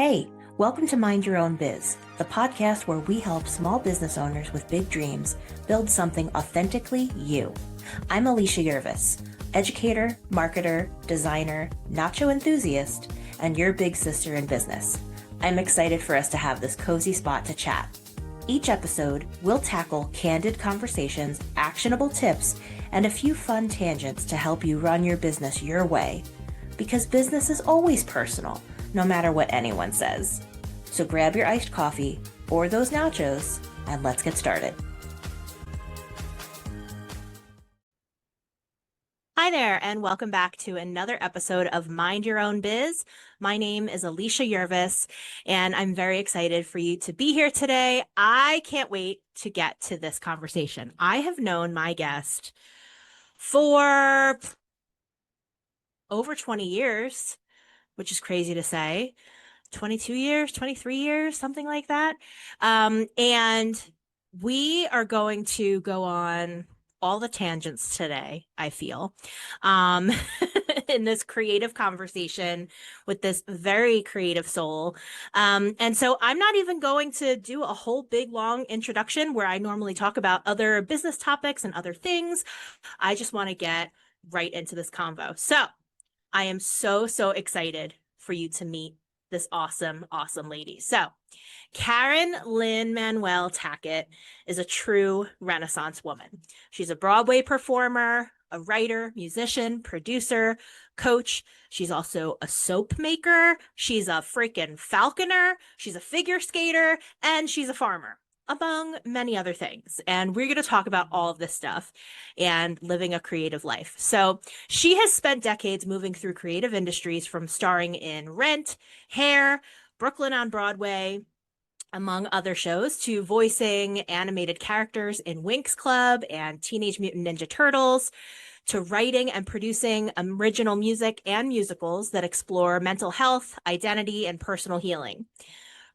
Hey, welcome to Mind Your Own Biz, the podcast where we help small business owners with big dreams build something authentically you. I'm Alicia Yervis, educator, marketer, designer, nacho enthusiast, and your big sister in business. I'm excited for us to have this cozy spot to chat. Each episode, we'll tackle candid conversations, actionable tips, and a few fun tangents to help you run your business your way. Because business is always personal, no matter what anyone says. So grab your iced coffee or those nachos, and let's get started. Hi there, and welcome back to another episode of Mind Your Own Biz. My name is Alicia Yervis, and I'm very excited for you to be here today. I can't wait to get to this conversation. I have known my guest for over 20 years, which is crazy to say. 22 years, 23 years, something like that. And we are going to go on all the tangents today, I feel, in this creative conversation with this very creative soul. And so I'm not even going to do a whole big long introduction where I normally talk about other business topics and other things. I just want to get right into this convo. So I am so excited for you to meet this awesome lady. So Caren Lyn Manuel-Tackett is a true Renaissance woman. She's a Broadway performer, a writer, musician, producer, coach. She's also a soap maker. She's a freaking falconer. She's a figure skater, and she's a farmer, among many other things. And we're going to talk about all of this stuff and living a creative life. So she has spent decades moving through creative industries, from starring in Rent, Hair, Brooklyn on Broadway, among other shows, to voicing animated characters in Winx Club and Teenage Mutant Ninja Turtles, to writing and producing original music and musicals that explore mental health, identity, and personal healing.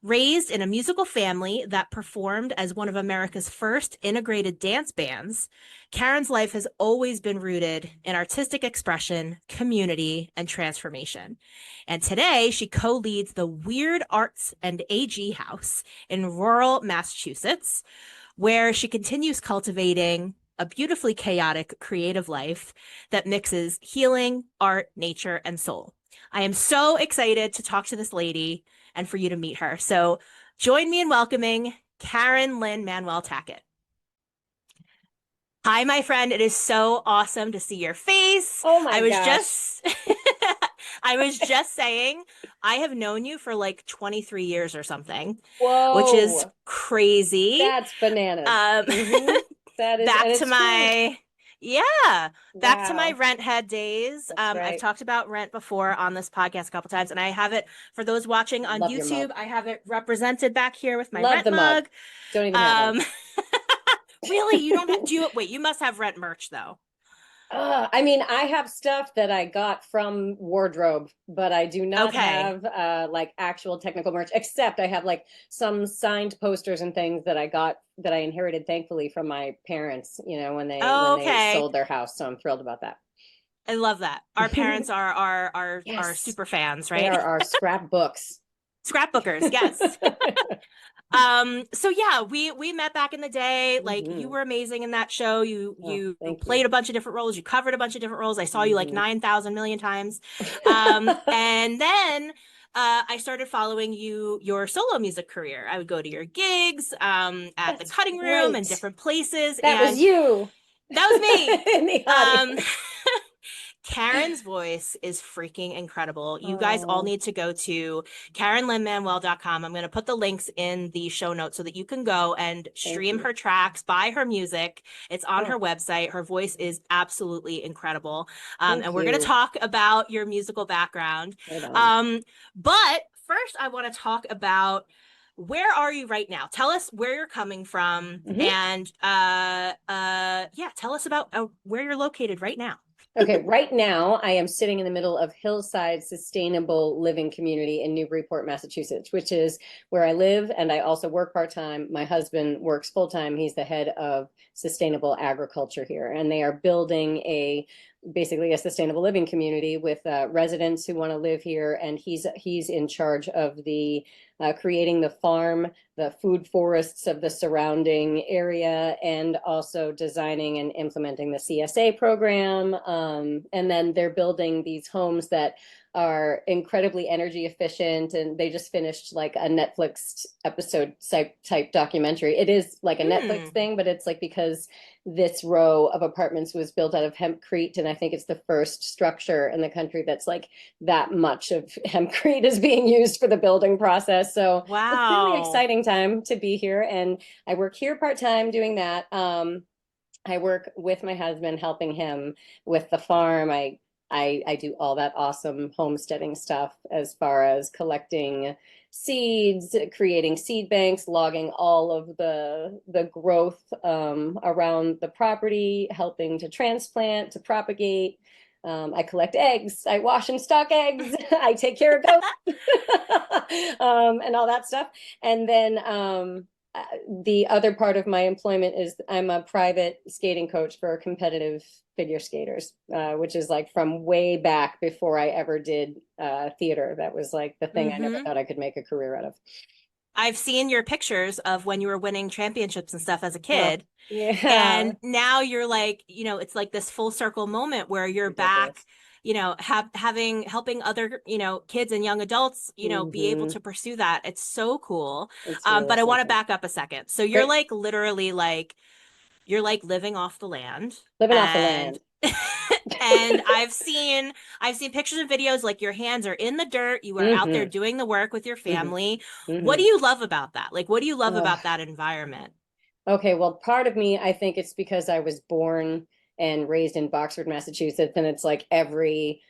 Raised in a musical family that performed as one of America's first integrated dance bands, Caren's life has always been rooted in artistic expression, community, and transformation. And today, she co-leads the Weird Arts and AG House in rural Massachusetts, where she continues cultivating a beautifully chaotic creative life that mixes healing, art, nature, and soul. I am so excited to talk to this lady and for you to meet her. So join me in welcoming Caren Lyn Manuel-Tackett. Hi, my friend. It is so awesome to see your face. Oh my gosh. I was just saying, I have known you for like 23 years or something. Whoa. Which is crazy. That's bananas. That is back to my... Yeah, back to my Wow. Rent head days. That's right. I've talked about Rent before on this podcast a couple times, and I have it for those watching on Love your YouTube. mug. I have it represented back here with my Love Rent the mug. Don't even have one. Really? You don't have, do you? Wait, you must have Rent merch though. I mean, I have stuff that I got from wardrobe, but I do not Okay. have like actual technical merch, except I have like some signed posters and things that I got that I inherited, thankfully, from my parents, you know, when they sold their house. So I'm thrilled about that. I love that. Our parents are Yes. super fans, right? They are our scrapbooks. Scrapbookers, yes. So yeah, we met back in the day. Like, you were amazing in that show. You played a bunch of different roles. You covered a bunch of different roles. I saw you like 9,000 million times. And then I started following your solo music career. I would go to your gigs at the cutting room and different places. That was you. That was me. In the audience. Caren's voice is freaking incredible. You guys all need to go to CarenLynManuel.com. I'm going to put the links in the show notes so that you can go and stream her tracks, buy her music. It's on her website. Her voice is absolutely incredible. And we're going to talk about your musical background. But first, I want to talk about, where are you right now? Tell us where you're coming from, and tell us about where you're located right now. Okay, right now I am sitting in the middle of Hillside Sustainable Living Community in Newburyport, Massachusetts, which is where I live, and I also work part-time. My husband works full-time. He's the head of sustainable agriculture here, and they are building a basically a sustainable living community with residents who want to live here, and he's in charge of the creating the farm, the food forests of the surrounding area, and also designing and implementing the CSA program. And then they're building these homes that are incredibly energy efficient, and they just finished like a Netflix episode type documentary. It is like a Netflix thing, but it's like because this row of apartments was built out of hempcrete, and I think it's the first structure in the country that's like that much of hempcrete is being used for the building process. So wow, it's a really exciting time to be here, and I work here part-time doing that. I work with my husband, helping him with the farm. I do all that awesome homesteading stuff as far as collecting seeds, creating seed banks, logging all of the growth around the property, helping to transplant, to propagate. I collect eggs. I wash and stock eggs. I take care of goats and all that stuff. And then the other part of my employment is I'm a private skating coach for competitive figure skaters, which is like from way back before I ever did theater. That was like the thing I never thought I could make a career out of. I've seen your pictures of when you were winning championships and stuff as a kid. Yeah. And now you're like, it's like this full circle moment where you're back, helping other, kids and young adults, be able to pursue that. It's so cool. It's really but I want to something. back up a second. So you're like literally like, you're like living off the land. Living off the land. And I've seen pictures and videos, like your hands are in the dirt, you are out there doing the work with your family. What do you love about that? Like, what do you love about that environment? Okay, well, part of me, I think it's because I was born and raised in Boxford, Massachusetts, and it's like every,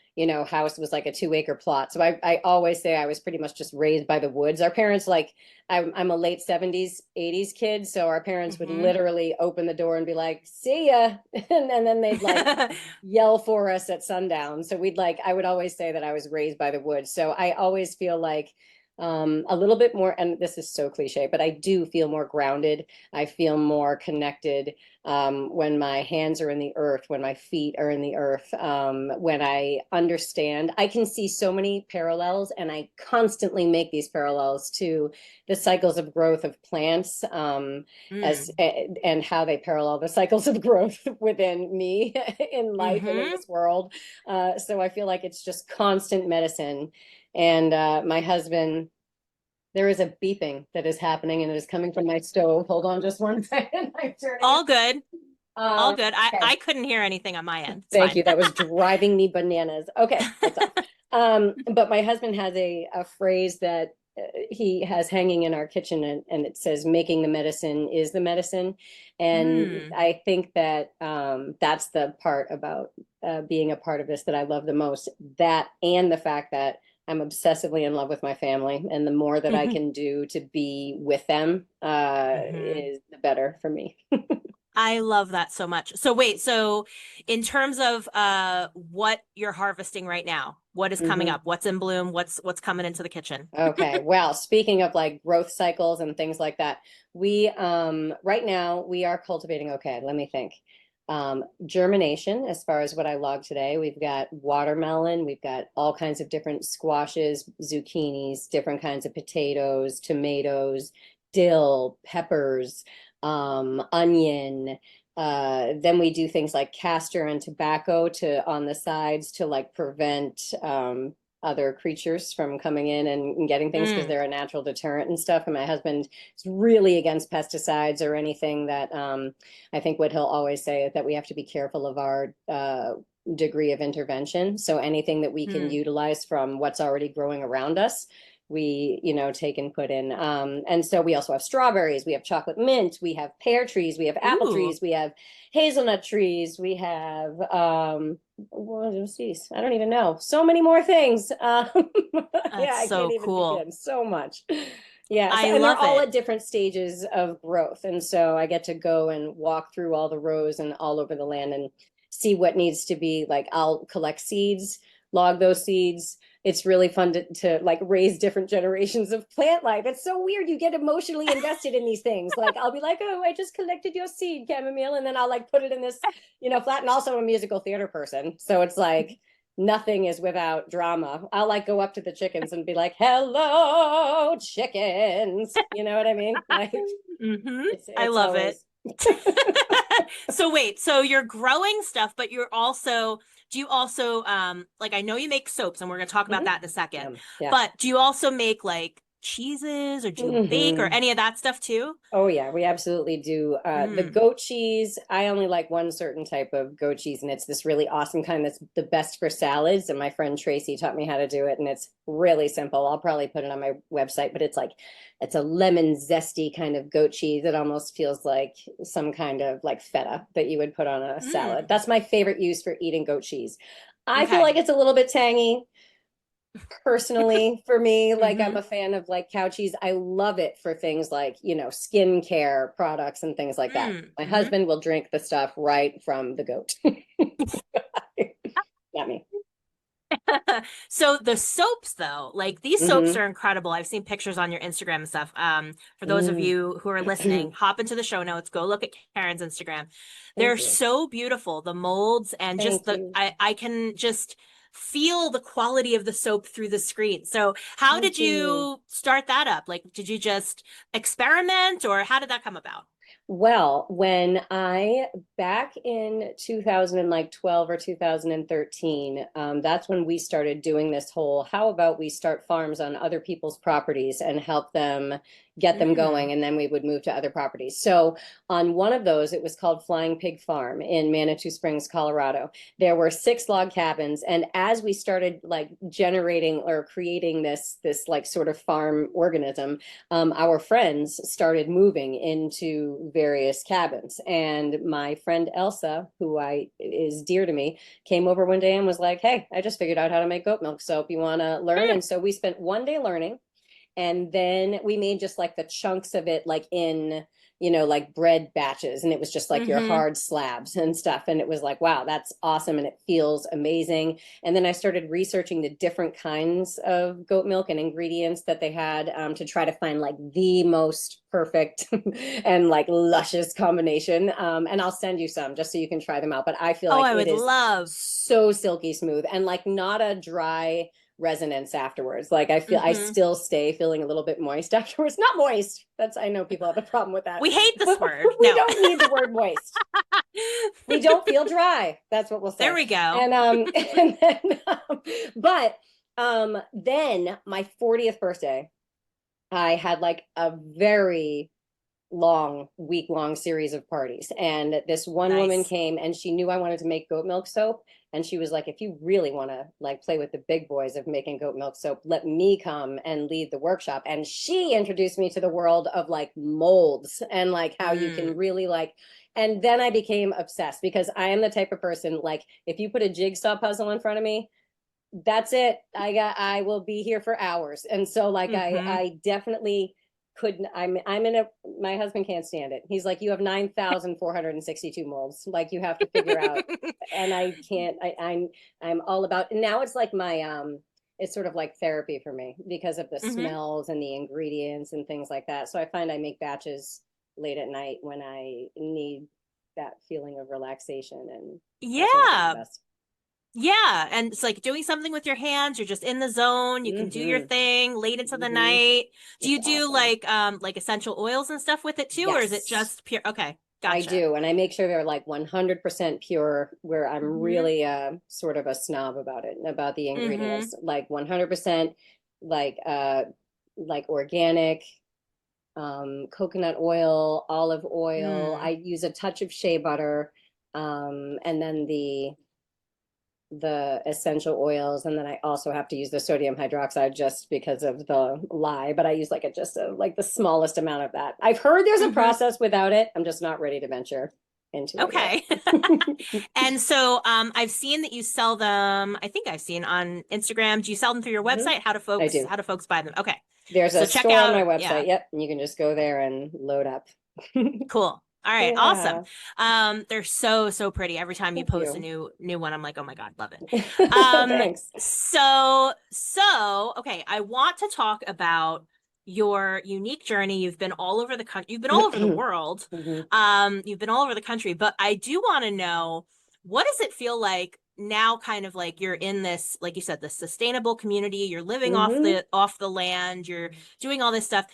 house was like a 2-acre plot. So I always say I was pretty much just raised by the woods. Our parents, like, I'm a late 70s, 80s kid, so our parents would literally open the door and be like, "See ya," and then they'd like yell for us at sundown. So I would always say that I was raised by the woods. So I always feel like a little bit more, and this is so cliche, but I do feel more grounded. I feel more connected when my hands are in the earth, when my feet are in the earth, when I understand. I can see so many parallels, and I constantly make these parallels to the cycles of growth of plants, and how they parallel the cycles of growth within me in life and in this world. So I feel like it's just constant medicine. And my husband, there is a beeping that is happening, and it is coming from my stove. Hold on just one second. I'm turning All good. All good. Okay. I couldn't hear anything on my end. It's Thank fine. you. That was driving me bananas. Okay, that's off. But my husband has a phrase that he has hanging in our kitchen, and it says, "Making the medicine is the medicine." And I think that that's the part about being a part of this that I love the most. That, and the fact that I'm obsessively in love with my family, and the more that I can do to be with them is the better for me. I love that so much. So wait, so in terms of what you're harvesting right now, what is coming up? What's in bloom? What's coming into the kitchen? Okay. Well, speaking of like growth cycles and things like that, we right now we are cultivating, okay, let me think. Germination, as far as what I logged today, we've got watermelon, we've got all kinds of different squashes, zucchinis, different kinds of potatoes, tomatoes, dill, peppers, onion. Then we do things like castor and tobacco on the sides to like prevent other creatures from coming in and getting things, because they're a natural deterrent and stuff. And my husband is really against pesticides or anything that I think what he'll always say is that we have to be careful of our degree of intervention. So anything that we can utilize from what's already growing around us, we take and put in. And so we also have strawberries, we have chocolate mint, we have pear trees, we have apple trees, we have hazelnut trees, we have what is these? I don't even know. So many more things. Yeah, I so can't even cool. begin. So much. Yeah, I and love they're all it. at different stages of growth. And so I get to go and walk through all the rows and all over the land and see what needs to be, like, I'll collect seeds, log those seeds, it's really fun to like raise different generations of plant life. It's so weird. You get emotionally invested in these things. Like I'll be like, oh, I just collected your seed, chamomile, and then I'll like put it in this, flat. And also I'm a musical theater person, so it's like nothing is without drama. I'll like go up to the chickens and be like, hello, chickens. You know what I mean? Like I it's love it. always So wait, so you're growing stuff, but do you also like I know you make soaps and we're gonna talk about that in a second, yeah. but do you also make like cheeses or do you bake or any of that stuff too? Oh yeah, we absolutely do. The goat cheese, I only like one certain type of goat cheese, and it's this really awesome kind that's the best for salads. And my friend Tracy taught me how to do it, and it's really simple. I'll probably put it on my website, but it's a lemon zesty kind of goat cheese. It almost feels like some kind of like feta that you would put on a salad. That's my favorite use for eating goat cheese. I feel like it's a little bit tangy personally for me. Like I'm a fan of like cow cheese. I love it for things like skincare products and things like that. My husband will drink the stuff right from the goat. Not me. So the soaps though, like these soaps are incredible. I've seen pictures on your Instagram and stuff. For those of you who are listening, hop into the show notes, go look at Caren's Instagram. They're so beautiful, the molds and just I can just feel the quality of the soap through the screen. So how did you start that up? Like, did you just experiment or how did that come about? Well, back in 2012 or 2013, that's when we started doing this whole, how about we start farms on other people's properties and help them get them going, and then we would move to other properties. So on one of those, it was called Flying Pig Farm in Manitou Springs, Colorado. There were 6 log cabins, and as we started like generating or creating this like sort of farm organism, our friends started moving into various cabins. And my friend Elsa, who is dear to me, came over one day and was like, hey, I just figured out how to make goat milk soap. You want to learn? And so we spent one day learning. And then we made just like the chunks of it, like in, like bread batches. And it was just like your hard slabs and stuff. And it was like, wow, that's awesome. And it feels amazing. And then I started researching the different kinds of goat milk and ingredients that they had to try to find like the most perfect and like luscious combination. And I'll send you some just so you can try them out. But I feel like I would love so silky smooth and like not a dry resonance afterwards. Like I feel I still stay feeling a little bit moist afterwards. Not moist. I know people have a problem with that. We hate this word. We don't need the word moist. We don't feel dry. That's what we'll say. There we go. Then my 40th birthday, I had like a very week-long series of parties. And this one woman came and she knew I wanted to make goat milk soap. And she was like, if you really want to like play with the big boys of making goat milk soap, let me come and lead the workshop. And she introduced me to the world of like molds and like how you can really like, and then I became obsessed because I am the type of person, like if you put a jigsaw puzzle in front of me, that's it. I will be here for hours. And so like I definitely couldn't. My husband can't stand it. He's like, you have 9,462 molds. Like you have to figure out. And I can't. I'm all about. And now it's like it's sort of like therapy for me because of the smells and the ingredients and things like that. So I find I make batches late at night when I need that feeling of relaxation and yeah, and it's like doing something with your hands. You're just in the zone. You can do your thing late into the night. Do you do like essential oils and stuff with it too, or is it just pure? Okay, gotcha. I do, and I make sure they're like 100% pure. Where I'm really sort of a snob about it, about the ingredients, like 100% like organic, coconut oil, olive oil. I use a touch of shea butter, and then the essential oils, and then I also have to use the sodium hydroxide just because of the lye, but I use like like the smallest amount of that. I've heard there's a process without it. I'm just not ready to venture into it. Okay. And so I've seen that you sell them. I think I've seen on Instagram. Do you sell them through your website? How do folks buy them? Okay. There's a store on my website. Yep. And you can just go there and load up. Cool. All right. Awesome. Yeah. They're so, so pretty. Every time you Thank post a you. new one, I'm like, oh my God, love it. Um, Thanks. okay, I want to talk about your unique journey. You've been all over the country, you've been all over the world. Mhm. You've been all over the country, but I do want to know, what does it feel like now, kind of like you're in this, like you said, the sustainable community, you're living Mhm. off the land, you're doing all this stuff.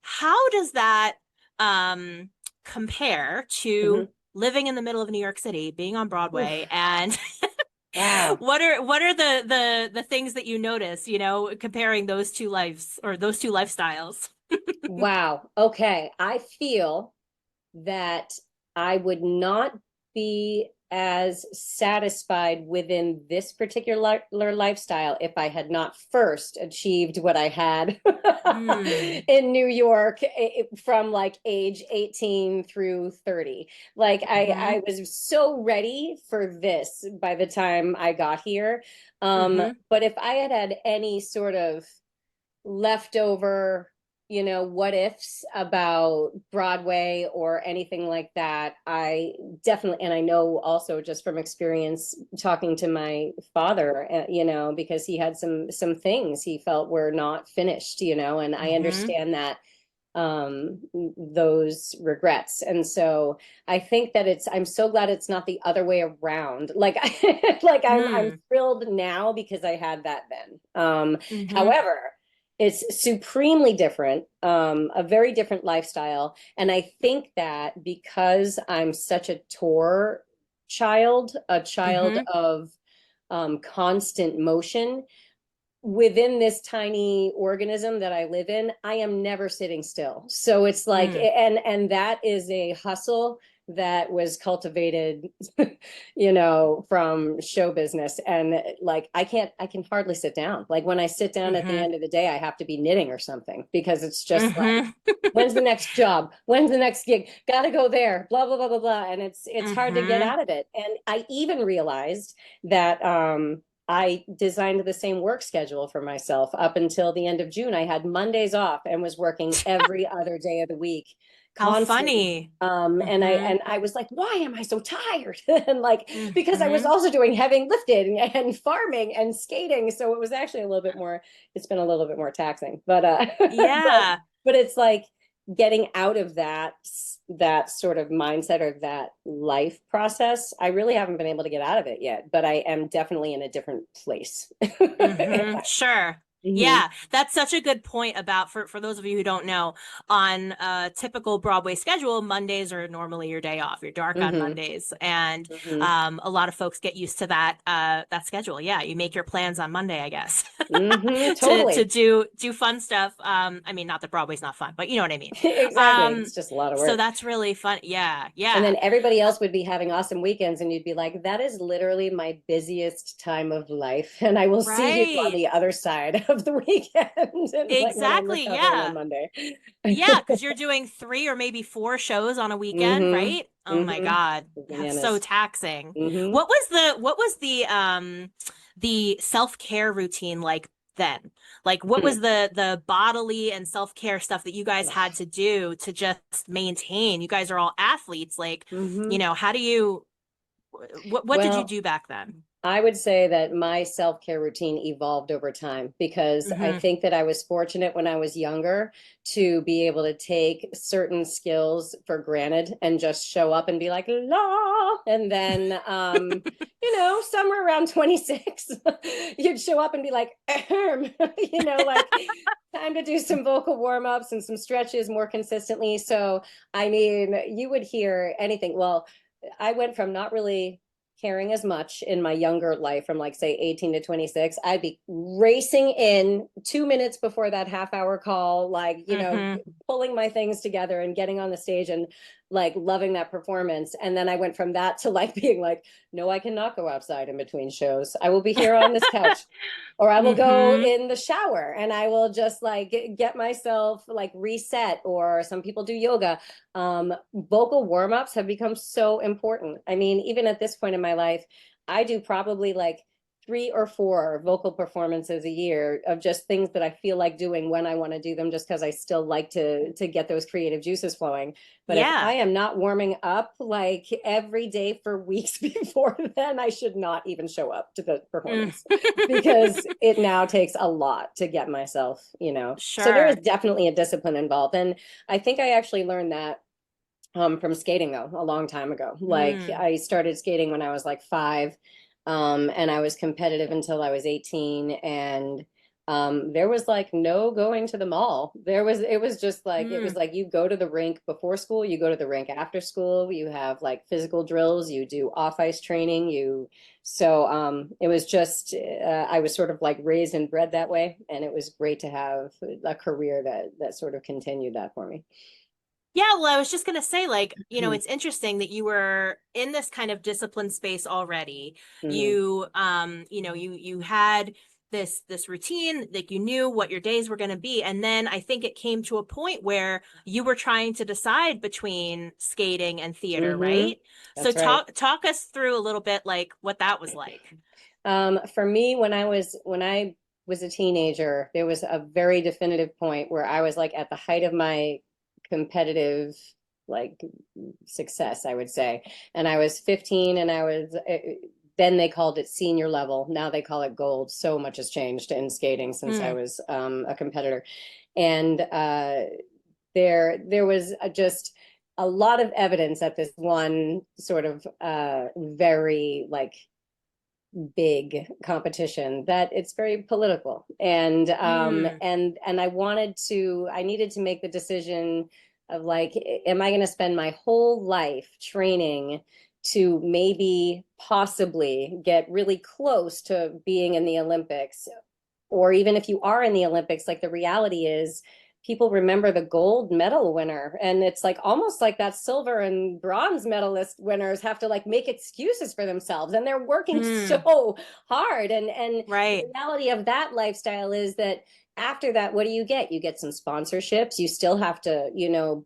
How does that compare Mhm. to living in the middle of New York City, being on Broadway, Oof. and Wow. what are the things that you notice, comparing those two lives or those two lifestyles? Wow. Okay. I feel that I would not be as satisfied within this particular lifestyle if I had not first achieved what I had Mm, in New York from like age 18 through 30. Like hmm I was so ready for this by the time I got here. hmm But if I had had any sort of leftover, what ifs about Broadway or anything like that, I definitely, and I know also just from experience talking to my father, because he had some things he felt were not finished, and I hmm understand that those regrets. And so I think that I'm so glad it's not the other way around. Like like I'm hmm thrilled now because I had that then. hmm However, it's supremely different, a very different lifestyle. And I think that because I'm such a tour child, a child hmm of constant motion, within this tiny organism that I live in, I am never sitting still. So it's like, mm, and that is a hustle that was cultivated, from show business. And like, I can hardly sit down. Like when I sit down at the hmm end of the day, I have to be knitting or something because it's just like, hmm when's the next job? When's the next gig? Gotta go there, blah, blah, blah, blah, blah. And it's hard to get hmm out of it. And I even realized that, I designed the same work schedule for myself up until the end of June. I had Mondays off and was working every other day of the week How constantly. funny. And I hmm and I was like, why am I so tired? And like, because I was hmm also doing heavy lifting and farming and skating. So it was actually a little bit more, it's been a little bit more taxing. But Yeah. but it's like getting out of that sort of mindset or that life process. I really haven't been able to get out of it yet, but I am definitely in a different place. Sure. Mhm. Yeah, that's such a good point about for those of you who don't know, on a typical Broadway schedule, Mondays are normally your day off. You're dark on Mhm. Mondays, and Mhm. a lot of folks get used to that schedule. Yeah, you make your plans on Monday, I guess, Mhm. to Totally. do fun stuff. I mean, not that Broadway's not fun, but you know what I mean. Exactly. Um, It's just a lot of so work. that's really fun. Yeah, And yeah. then everybody else would be having awesome weekends, and you'd be like, that is literally my busiest time of life. And I will see you on Right. the other side of the weekend, and like when I'm Exactly. recovering on Yeah. Monday. Yeah, because you're doing three or maybe four shows on a weekend, Mm-hmm. right? Oh my Mm-hmm. God. That's so Bananas. taxing. Mm-hmm. What was the self-care routine like then? Like what was the bodily and self-care stuff that you guys had to do to just maintain? You guys are all athletes. Like, Mm-hmm. how do you what did you Well, do back then? I would say that my self-care routine evolved over time because I Hmm think that I was fortunate when I was younger to be able to take certain skills for granted and just show up and be like, la. And then, somewhere around 26, you'd show up and be like, like time to do some vocal warm-ups and some stretches more consistently. So, I mean, you would hear anything. Well, I went from not really caring as much in my younger life from like say 18 to 26. I'd be racing in 2 minutes before that half-hour call, like hmm pulling my things together and getting on the stage and like loving that performance. And then I went from that to like being like, no, I cannot go outside in between shows. I will be here on this couch, or I will go hmm in the shower and I will just like get myself like reset. Or some people do yoga. Vocal warm-ups have become so important. I mean, even at this point in my life, I do probably like 3 or 4 vocal performances a year of just things that I feel like doing when I want to do them, just because I still like to get those creative juices flowing. But if Yeah. I am not warming up like every day for weeks before then, I should not even show up to the Mm. performance, because it now takes a lot to get myself, you know. So there is Sure. definitely a discipline involved. And I think I actually learned that from skating, though, a long time ago. Like Mm. I started skating when I was like 5, and I was competitive until I was 18. And there was like no going to the mall. It was just like, it was Mm. like you go to the rink before school, you go to the rink after school, you have like physical drills, you do off ice training, it was just, I was sort of like raised and bred that way. And it was great to have a career that sort of continued that for me. Yeah, well, I was just gonna say, like, it's interesting that you were in this kind of disciplined space already. Mhm. You had this routine, like you knew what your days were gonna be, and then I think it came to a point where you were trying to decide between skating and theater, Mm-hmm. right? So That's right. talk us through a little bit like what that was like. For me, when I was a teenager, there was a very definitive point where I was like at the height of my competitive like success, I would say. And I was 15, and then they called it senior level. Now they call it gold. So much has changed in skating since I Mm, was a competitor. And there was just a lot of evidence at this one sort of very like big competition that it's very political. And mm, I needed to make the decision of like, am I going to spend my whole life training to maybe possibly get really close to being in the Olympics? Or even if you are in the Olympics, like the reality is people remember the gold medal winner. And it's like almost like that silver and bronze medalist winners have to like make excuses for themselves. And they're working mm, so hard. And the right. reality of that lifestyle is that after that, what do you get? You get some sponsorships. You still have to,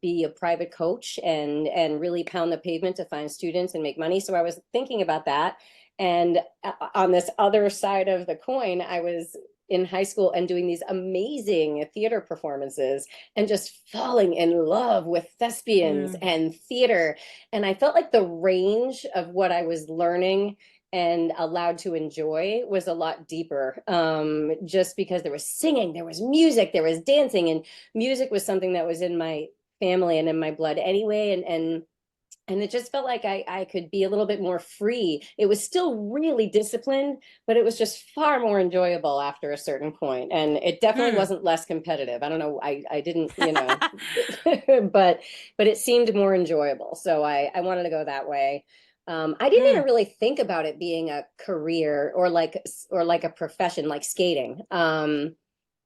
be a private coach and really pound the pavement to find students and make money. So I was thinking about that. And on this other side of the coin, I was in high school and doing these amazing theater performances and just falling in love with thespians Mm, and theater. And I felt like the range of what I was learning and allowed to enjoy was a lot deeper, just because there was singing, there was music, there was dancing, and music was something that was in my family and in my blood anyway. And it just felt like I could be a little bit more free. It was still really disciplined, but it was just far more enjoyable after a certain point. And it definitely mm. wasn't less competitive. I don't know. I didn't, but it seemed more enjoyable. So I wanted to go that way. I didn't even Mm. really think about it being a career or like a profession like skating.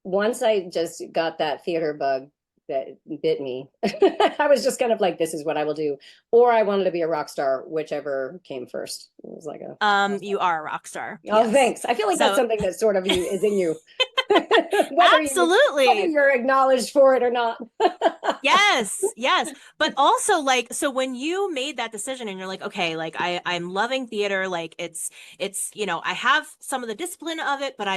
Once I just got that theater bug that bit me, I was just kind of like, this is what I will do. Or I wanted to be a rock star, whichever came first. It was like a You are a rock star. oh, Yes. thanks. I feel like that's So something that sort of you is in you. Whether absolutely. you're acknowledged for it or not. Yes, yes. But also like so when you made that decision and you're like, okay, like I'm loving theater, like I have some of the discipline of it, but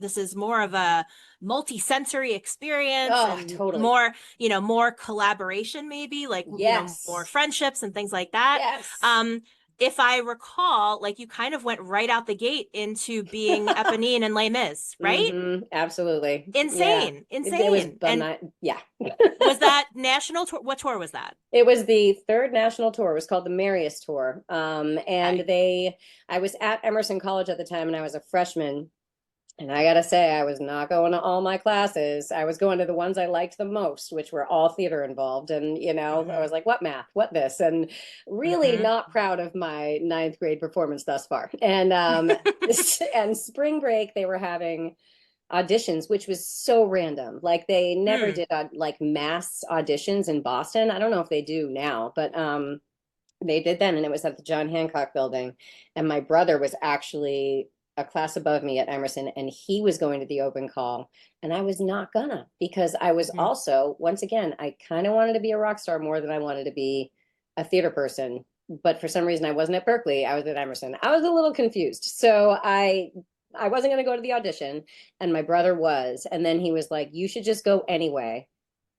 this is more of a multi-sensory experience Oh, and totally. more collaboration maybe, like more Yes. friendships and things like that. Yes. Um if I recall, like you kind of went right out the gate into being Eponine and Les Mis, right? Absolutely. Yeah. Insane, It was insane. And banana. Yeah. was that national tour? What tour was that? It was the third national tour. It was called the Marius Tour. And Okay. I was at Emerson College at the time, and I was a freshman. And I gotta say, I was not going to all my classes. I was going to the ones I liked the most, which were all theater involved. And, I Hmm. was like, what math? What this? And really Hmm. not proud of my ninth grade performance thus far. And and spring break, they were having auditions, which was so random. Like they never Hmm. did like mass auditions in Boston. I don't know if they do now, but they did then, and it was at the John Hancock building. And my brother was actually a class above me at Emerson, and he was going to the open call. And I was not gonna, because I was Hmm. also, once again, I kind of wanted to be a rock star more than I wanted to be a theater person. But for some reason, I wasn't at Berkeley. I was at Emerson. I was a little confused. So I wasn't going to go to the audition, and my brother was. And then he was like, you should just go anyway,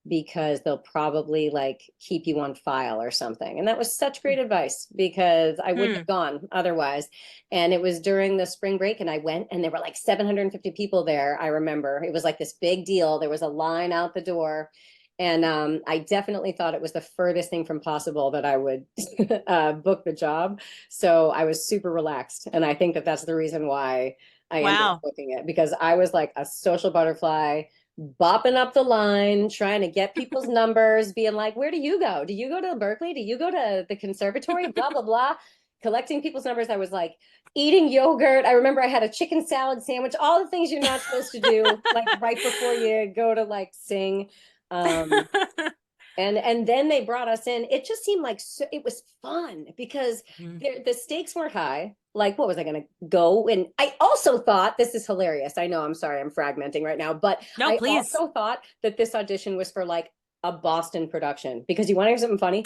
because they'll probably like keep you on file or something. And that was such great advice, because I wouldn't have gone otherwise. And it was during the spring break, and I went, and there were like 750 people there. I remember it was like this big deal. There was a line out the door. And I definitely thought it was the furthest thing from possible that I would book the job. So I was super relaxed. And I think that that's the reason why I ended up Wow. booking it, because I was like a social butterfly, bopping up the line, trying to get people's numbers, being like, where do you go? Do you go to Berkeley? Do you go to the conservatory? Blah, blah, blah. Collecting people's numbers. I was like eating yogurt. I remember I had a chicken salad sandwich, all the things you're not supposed to do, like right before you go to like sing. And then they brought us in. It just seemed like it was fun, because the stakes weren't high. Like, what was I going to go? And I also thought, this is hilarious. I know, I'm sorry, I'm fragmenting right now, but No, I please. also thought that this audition was for like a Boston production, because you want to hear something funny?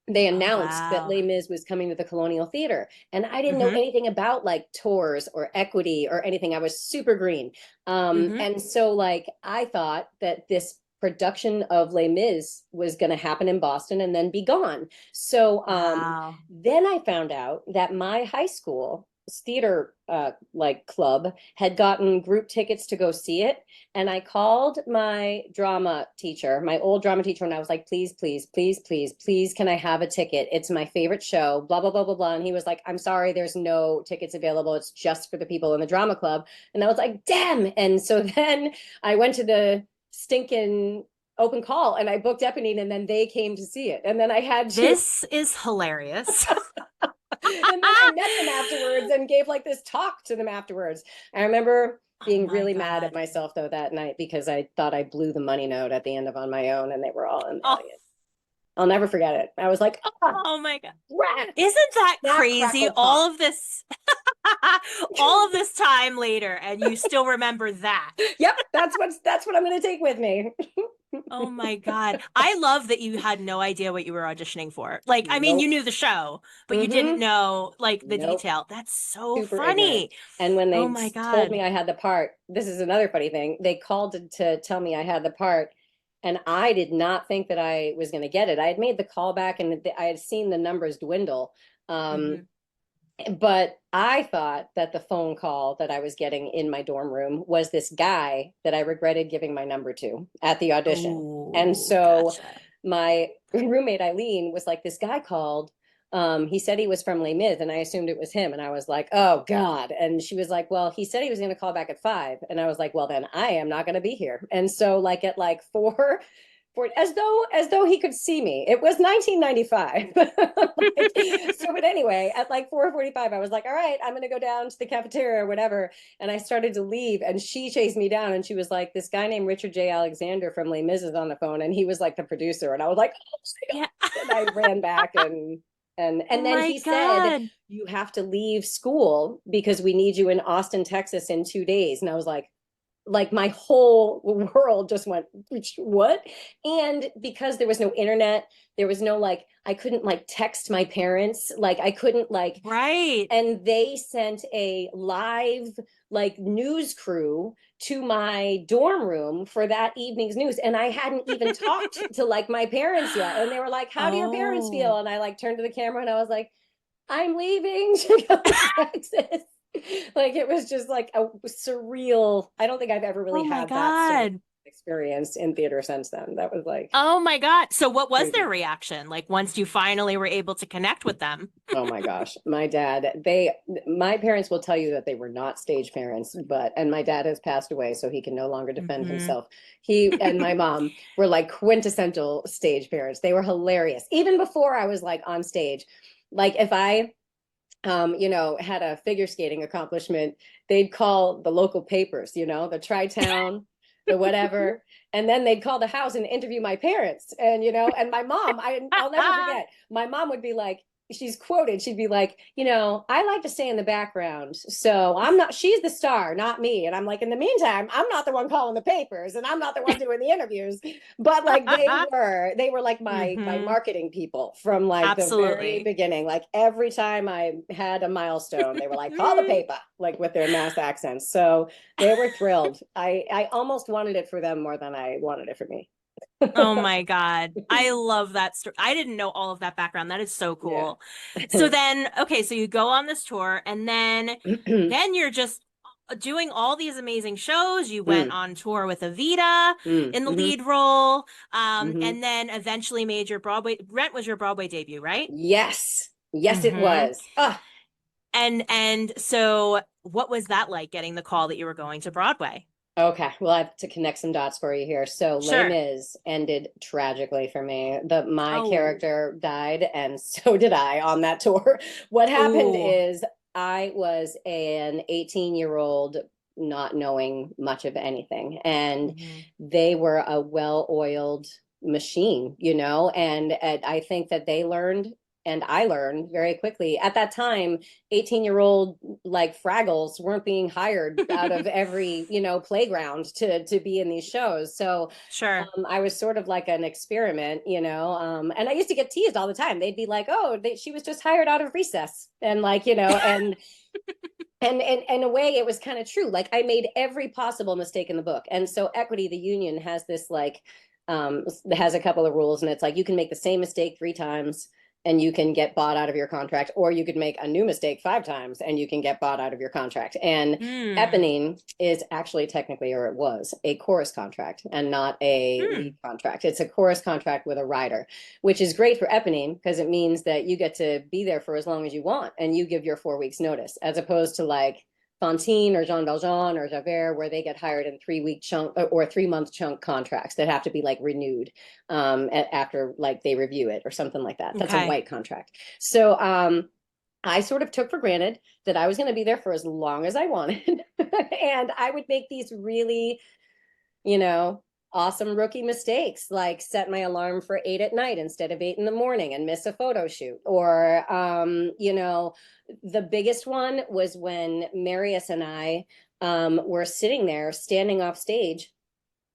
They Oh, announced that wow. Les Mis was coming to the Colonial Theater, and I didn't know anything about like tours or equity or anything. I was super green. And so like I thought that this production of Les Mis was going to happen in Boston and then be gone. So Wow. then I found out that my high school theater like club had gotten group tickets to go see it. And I called my drama teacher, my old drama teacher, and I was like, please, please, please, please, please, can I have a ticket? It's my favorite show, blah, blah, blah, blah, blah. And he was like, I'm sorry, there's no tickets available. It's just for the people in the drama club. And I was like, damn. And so then I went to the stinking open call, and I booked Eponine, and then they came to see it. And then I had to, This is hilarious. and then I met them afterwards and gave like this talk to them afterwards. I remember Oh being my really mad at God. myself though that night, because I thought I blew the money note at the end of On My Own, and they were all in the Oh, audience. I'll never forget it. I was like, ah, oh my God. rats, Isn't that snap, crazy? crackle, pop. All of this time later, and you still remember that. Yep, that's what I'm going to take with me. Oh my God. I love that you had no idea what you were auditioning for. Like, I mean, you Nope. knew the show, but you didn't Mm-hmm. know like the Nope. detail. That's so Super ignorant. funny. And when Oh they my told God. me I had the part, this is another funny thing. They called to tell me I had the part, and I did not think that I was going to get it. I had made the call back, and I had seen the numbers dwindle. Hmm. But I thought that the phone call that I was getting in my dorm room was this guy that I regretted giving my number to at the audition. And Oh, so gotcha. my roommate Eileen was like, this guy called. He said he was from Les Mis, and I assumed it was him. And I was like, oh God. And she was like, well, he said he was going to call back at 5. And I was like, well, then I am not going to be here. And so like at like 4, as though he could see me. It was 1995. So, but anyway, at like 4:45, I was like, all right, I'm gonna go down to the cafeteria or whatever. And I started to leave, and she chased me down, and she was like, this guy named Richard J. Alexander from Les Mis is on the phone, and he was like the producer. And I was like, oh my Yeah. God. And I ran back, and Oh then my he said, God. you have to leave school because we need you in Austin, Texas in 2 days. And I was like my whole world just went, what? And because there was no internet, there was no like, I couldn't like text my parents, like I couldn't like, Right. and they sent a live like news crew to my dorm room for that evening's news, and I hadn't even talked to like my parents yet, and they were like, how do your parents feel? Oh. And I like turned to the camera, and I was like, I'm leaving to go to Texas. Like it was just like a surreal. I don't think I've ever really Oh my had that sort of God. experience in theater since then. That was like Oh my God. So what was their crazy. reaction? Like once you finally were able to connect with them? Oh my gosh. My parents will tell you that they were not stage parents, and my dad has passed away, so he can no longer defend Hmm. himself. He and my mom were like quintessential stage parents. They were hilarious. Even before I was like on stage, like if I had a figure skating accomplishment, they'd call the local papers, the Tri-Town, the whatever, and then they'd call the house and interview my parents. And my mom, I'll never forget. My mom would be like, she's quoted, she'd be like, I like to stay in the background. So she's the star, not me. And I'm like, in the meantime, I'm not the one calling the papers and I'm not the one doing the interviews. But like they were like my Hmm. marketing people from like the very Absolutely. beginning. Like every time I had a milestone, they were like, call the paper, like with their mass accents. So they were thrilled. I almost wanted it for them more than I wanted it for me. Oh my God. I love that story. I didn't know all of that background. That is so Yeah. cool. So then, okay, so you go on this tour and then you're just doing all these amazing shows. You went Mm, on tour with Evita mm, in the hmm lead role, hmm and then eventually made your Broadway. Rent was your Broadway debut, right? Yes. Yes, it Mm-hmm. was. Ah, And so what was that like getting the call that you were going to Broadway? okay. Well, I have to connect some dots for you here. So Les Sure. Mis ended tragically for me. My Oh. character died, and so did I on that tour. What happened Oh. is I was an 18-year-old not knowing much of anything, and Hmm. they were a well-oiled machine, and I think that they learned and I learned very quickly. At that time, 18-year-old like Fraggles weren't being hired out of every, playground to be in these shows. So Sure. I was sort of like an experiment, and I used to get teased all the time. They'd be like, "Oh, she was just hired out of recess," and like, and in a way, it was kind of true. Like I made every possible mistake in the book, and so Equity, the union, has this like has a couple of rules, and it's like you can make the same mistake 3 times and you can get bought out of your contract, or you could make a new mistake 5 times and you can get bought out of your contract. And Hmm. Eponine is actually technically, or it was, a chorus contract and not a Hmm. lead contract. It's a chorus contract with a rider, which is great for Eponine because it means that you get to be there for as long as you want and you give your 4 weeks notice, as opposed to like Fantine or Jean Valjean or Javert, where they get hired in 3 week chunk or 3 month chunk contracts that have to be like renewed after like they review it or something like that. That's a Okay. white contract. So I sort of took for granted that I was going to be there for as long as I wanted. And I would make these really, you know, awesome rookie mistakes, like set my alarm for 8 at night instead of 8 in the morning and miss a photo shoot. Or, the biggest one was when Marius and I were sitting there standing off stage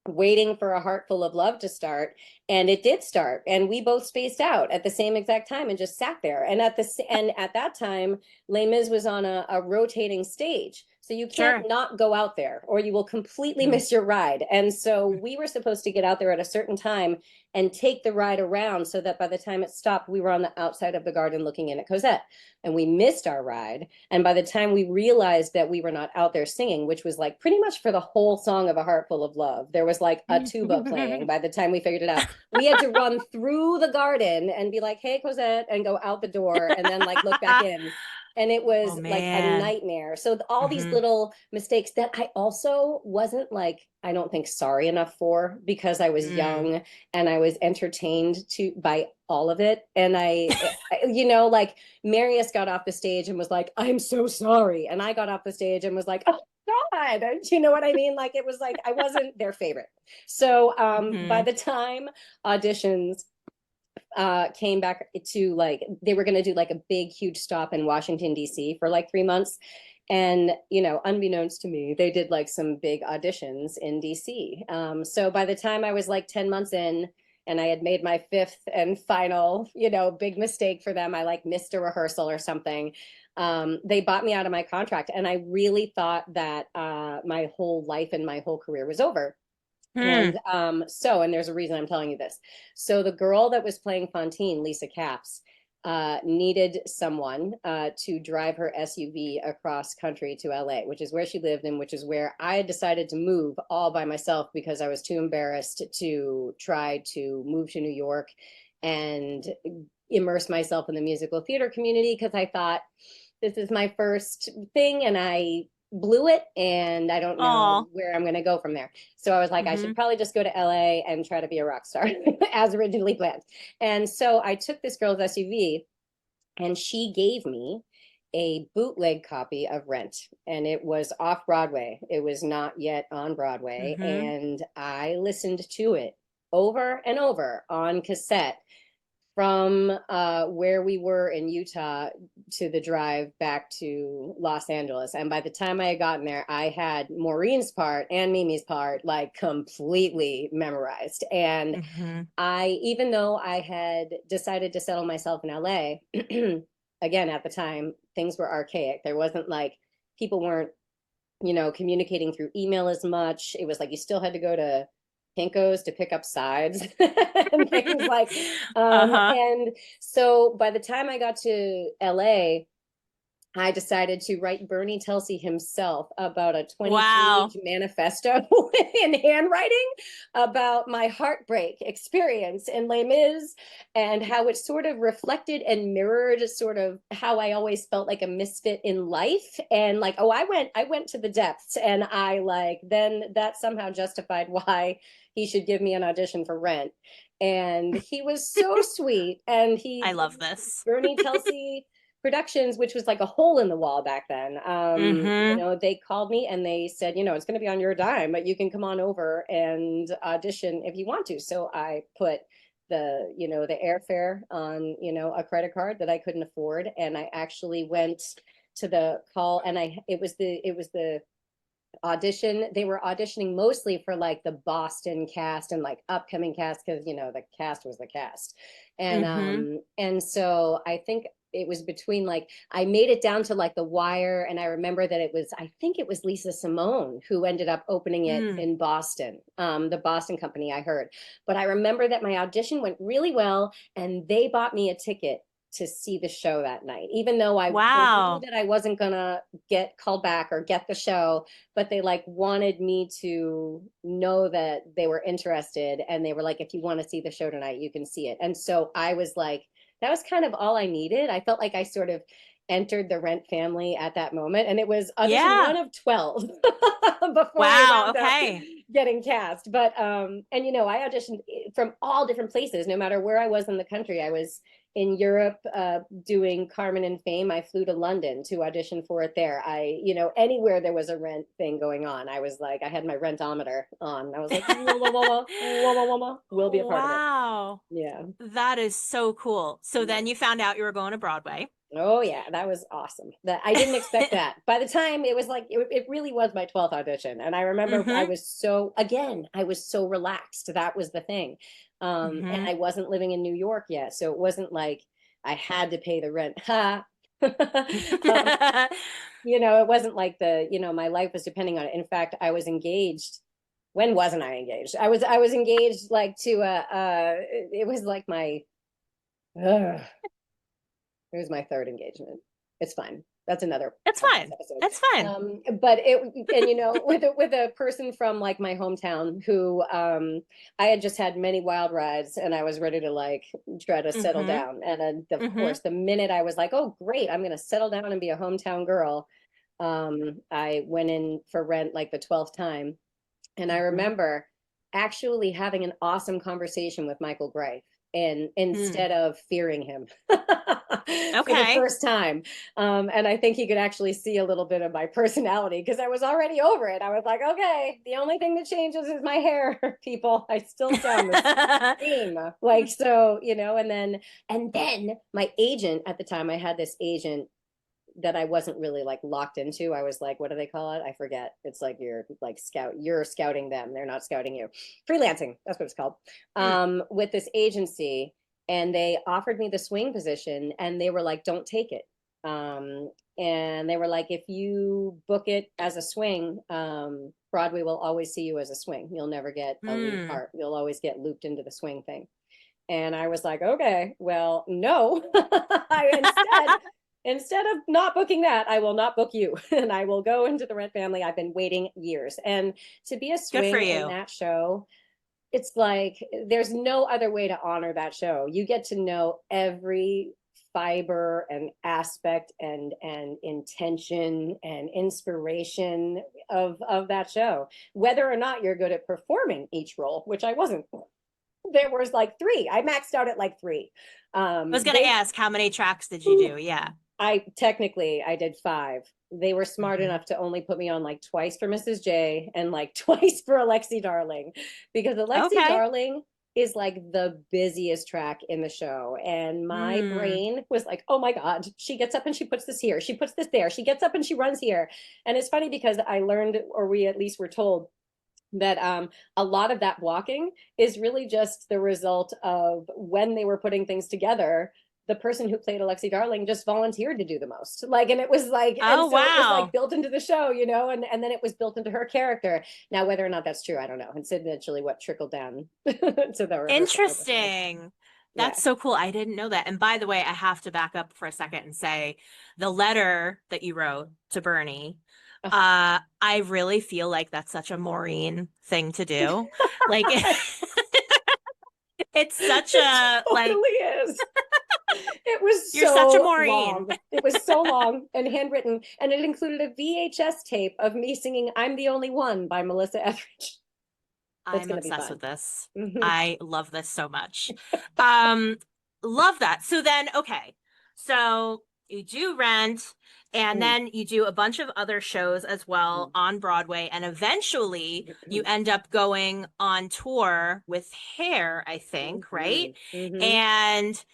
waiting for A Heart Full of Love to start, and it did start, and we both spaced out at the same exact time and just sat there. And at that time, Les Mis was on a rotating stage, so you can't Sure. not go out there or you will completely Mm. miss your ride. And so we were supposed to get out there at a certain time and take the ride around so that by the time it stopped, we were on the outside of the garden looking in at Cosette. And we missed our ride, and by the time we realized that we were not out there singing, which was like pretty much for the whole song of A Heart Full of Love, there was like a tuba playing by the time we figured it out. We had to run through the garden and be like, "Hey, Cosette," and go out the door and then like look back in. And it Oh was like a man. nightmare. So all these Hmm. little mistakes that I also wasn't like, I don't think sorry enough for, because I was Mm. young and I was entertained by all of it. And like Marius got off the stage and was like, "I'm so sorry." And I got off the stage and was like, "Oh God." Do you know what I mean? Like it was like I wasn't their favorite. So by Hmm. the time auditions came back to, like, they were going to do like a big huge stop in Washington D.C. for like 3 months, and unbeknownst to me, they did like some big auditions in DC. So by the time I was like 10 months in and I had made my fifth and final big mistake for them, I like missed a rehearsal or something. They bought me out of my contract, and I really thought that my whole life and my whole career was over. Hmm. And there's a reason I'm telling you this. So the girl that was playing Fantine, Lisa Capps, needed someone to drive her SUV across country to LA, which is where she lived and which is where I had decided to move all by myself because I was too embarrassed to try to move to New York and immerse myself in the musical theater community, because I thought this is my first thing and I blew it and I don't know Oh. where I'm going to go from there. So I was like, I should Hmm. probably just go to LA and try to be a rock star as originally planned. And so I took this girl's SUV and she gave me a bootleg copy of Rent, and it was off Broadway. It was not yet on Broadway. Hmm. And I listened to it over and over on cassette from where we were in Utah to the drive back to Los Angeles. And by the time I had gotten there, I had Maureen's part and Mimi's part like completely memorized. And Mm-hmm. even though I had decided to settle myself in LA, again, at the time, things were archaic. There wasn't like, people weren't, communicating through email as much. It was like you still had to go to Kinko's to pick up sides and things like, Uh-huh. and so by the time I got to LA, I decided to write Bernie Telsey himself about a 20-page Wow. manifesto in handwriting about my heartbreak experience in Les Mis and how it sort of reflected and mirrored sort of how I always felt like a misfit in life. And like, oh, I went to the depths, and I like, then that somehow justified why he should give me an audition for Rent. And he was so sweet. And I love this. Bernie Telsey Productions, which was like a hole in the wall back then. Mm-hmm. They called me and they said, it's going to be on your dime, but you can come on over and audition if you want to. So I put the airfare on, a credit card that I couldn't afford. And I actually went to the call, and it was the audition. They were auditioning mostly for like the Boston cast and like upcoming cast, because the cast was the cast. and Mm-hmm. um and so I think it was between, like, I made it down to like the wire, and I remember that I think it was Lisa Simone who ended up opening it Mm. in Boston, the Boston company, I heard. But I remember that my audition went really well, and they bought me a ticket to see the show that night, even though they knew Wow. that I wasn't gonna get called back or get the show. But they like wanted me to know that they were interested, and they were like, if you want to see the show tonight, you can see it. And so I was like, that was kind of all I needed. I felt like I sort of entered the Rent family at that moment, and it was audition Yeah. one of 12 before I Wow. wound up Okay. getting cast. But and I auditioned from all different places, no matter where I was in the country. I was in Europe doing Carmen and Fame. I flew to London to audition for it there. Anywhere there was a Rent thing going on, I was like, I had my Rentometer on. I was like, wah, wah, wah, wah, wah, wah, wah, we'll be a part of it. Wow. Yeah. That is so cool. So Yeah. then you found out you were going to Broadway. Oh yeah, that was awesome. That I didn't expect that. By the time it was like it really was my 12th audition. And I remember Mm-hmm. I was so relaxed. That was the thing. And Mm-hmm. I wasn't living in New York yet, so it wasn't like I had to pay the rent. Ha. It wasn't like my life was depending on it. In fact, I was engaged. When wasn't I engaged? I was engaged like to it was like my uh, it was my third engagement. It's fine. That's another That's podcast fine. episode. That's fine. But with a person from like my hometown who I had just had many wild rides, and I was ready to like try to settle Mm-hmm. down. And of Mm-hmm. course, the minute I was like, oh great, I'm gonna settle down and be a hometown girl, I went in for Rent like the 12th time. And I Mm-hmm. remember actually having an awesome conversation with Michael Greif, and Mm. instead of fearing him for the Okay. first time. And I think he could actually see a little bit of my personality, because I was already over it. I was like, okay, the only thing that changes is my hair, people. I still sound the same. Like, so, and then my agent at the time, I had this agent that I wasn't really like locked into. I was like, what do they call it? I forget. It's like you're scouting them. They're not scouting you. Freelancing, that's what it's called. Mm. With this agency, and they offered me the swing position, and they were like, don't take it. And they were like, if you book it as a swing, Broadway will always see you as a swing. You'll never get a lead Mm. part. You'll always get looped into the swing thing. And I was like, okay, well, no. Instead of not booking that, I will not book you, and I will go into the Rent family. I've been waiting years. And to be a Good for swing in you. that show, it's like there's no other way to honor that show. You get to know every fiber and aspect and intention and inspiration of that show, whether or not you're good at performing each role, which I wasn't. There was like three. I maxed out at like three. I was gonna They ask how many tracks did you do? Yeah. I did five. They were smart Mm-hmm. enough to only put me on like twice for Mrs. J and like twice for Alexi Darling, because Alexi Okay. Darling is like the busiest track in the show. And my Mm. brain was like, oh my God, she gets up and she puts this here. She puts this there. She gets up and she runs here. And it's funny because I learned, or we at least were told, that a lot of that walking is really just the result of when they were putting things together. The person who played Alexi Darling just volunteered to do the most. Like, and it was like, and Oh, so it was like wow. built into the show, and then it was built into her character. Now, whether or not that's true, I don't know. It's eventually what trickled down to the rehearsal episode. Interesting. Yeah. That's so cool. I didn't know that. And by the way, I have to back up for a second and say the letter that you wrote to Bernie, I really feel like that's such a Maureen thing to do. Like it's such It a like totally is. It was you're such a so Maureen. long. It was so long and handwritten, and it included a VHS tape of me singing "I'm the Only One" by Melissa Etheridge. It's I'm gonna be obsessed fun. with this. Mhm. I love this so much. Um, love that. So then, okay. So you do Rent, and Mm. then you do a bunch of other shows as well on Broadway, and eventually you Mhm. end up going on tour with Hair, I think, right? Mhm. Mhm. And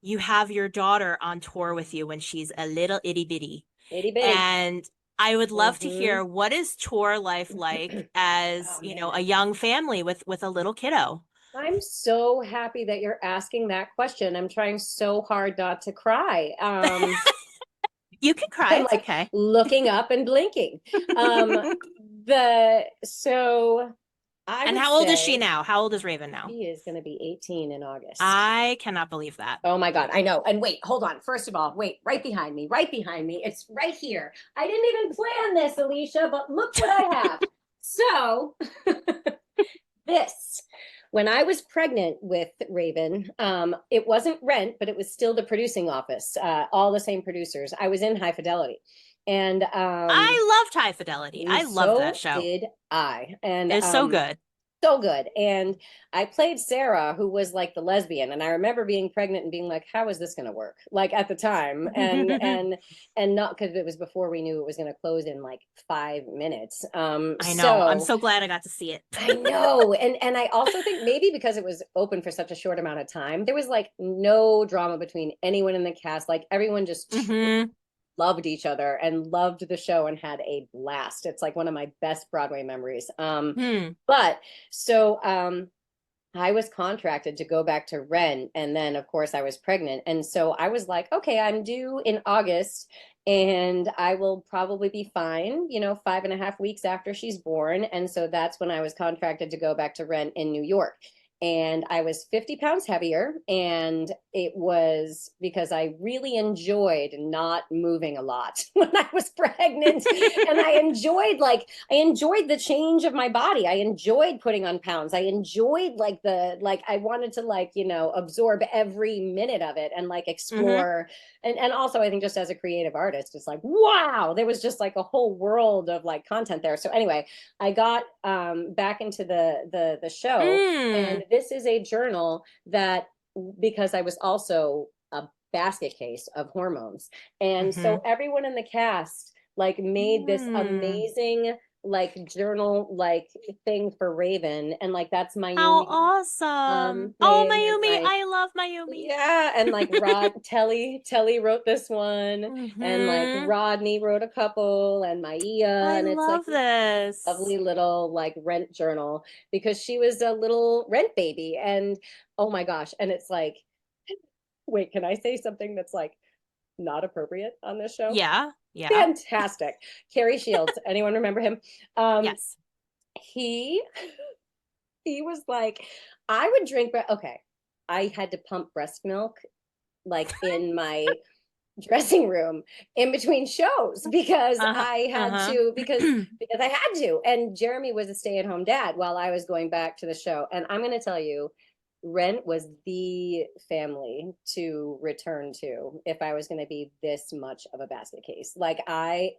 you have your daughter on tour with you when she's a little itty bitty. Itty bitty. And I would love to hear, Mhm. what is tour life like as, Oh a man. young family with a little kiddo? I'm so happy that you're asking that question. I'm trying so hard not to cry. You can cry, I'm it's like okay. looking up and blinking. Um, so I And would how old is she say now? How old is Raven now? she is going to be 18 in August. I cannot believe that. Oh my God, I know. And wait, hold on. First of all, wait, right behind me, right behind me. It's right here. I didn't even plan this, Alicia, but look what I have. So, this, when I was pregnant with Raven, it wasn't Rent, but it was still the producing office, all the same producers. I was in High Fidelity. And I loved High Fidelity. I loved that so show. did I. And It was so good. so good. And I played Sarah, who was like the lesbian. And I remember being pregnant and being like, how is this going to work? Like at the time. And not because it was before we knew it was going to close in like 5 minutes. I know. I'm So so glad I got to see it. I know. And I also think maybe because it was open for such a short amount of time, there was like no drama between anyone in the cast. Like everyone just Hmm. loved each other and loved the show and had a blast. It's like one of my best Broadway memories. Hmm. But so I was contracted to go back to Ren, and then of course I was pregnant, and so I was like, okay, I'm due in August, and I will probably be fine, 5.5 weeks after she's born, and so that's when I was contracted to go back to Ren in New York. And I was 50 pounds heavier, and it was because I really enjoyed not moving a lot when I was pregnant. And I enjoyed the change of my body. I enjoyed putting on pounds. I enjoyed I wanted to absorb every minute of it and like Hmm. explore. And also I think just as a creative artist, it's like, wow, there was just like a whole world of like content there. So anyway, I got back into the show, and Mm. this is a journal that, because I was also a basket case of hormones. And Hmm. so everyone in the cast like made this Mm. amazing like journal like thing for Raven, and like that's How Mayumi awesome. Oh, name, and Mayumi. like I love Mayumi. yeah, and like Rod Telly wrote this one, and like Hmm. Rodney wrote a couple, and Maia, I and it's like love this. lovely little like Rent journal, because she was a little Rent baby. And oh my gosh, and it's like, wait, can I say something that's like not appropriate on this show? Yeah. Yeah. Fantastic. Carrie Shields, anyone remember him? um Yes. he he was like, I would drink okay, I had to pump breast milk like in my dressing room in between shows because Uh-huh. I had Uh-huh. to, because I had to. And Jeremy was a stay-at-home dad while I was going back to the show. And I'm going to tell you, Rent was the family to return to if I was going to be this much of a basket case. Like I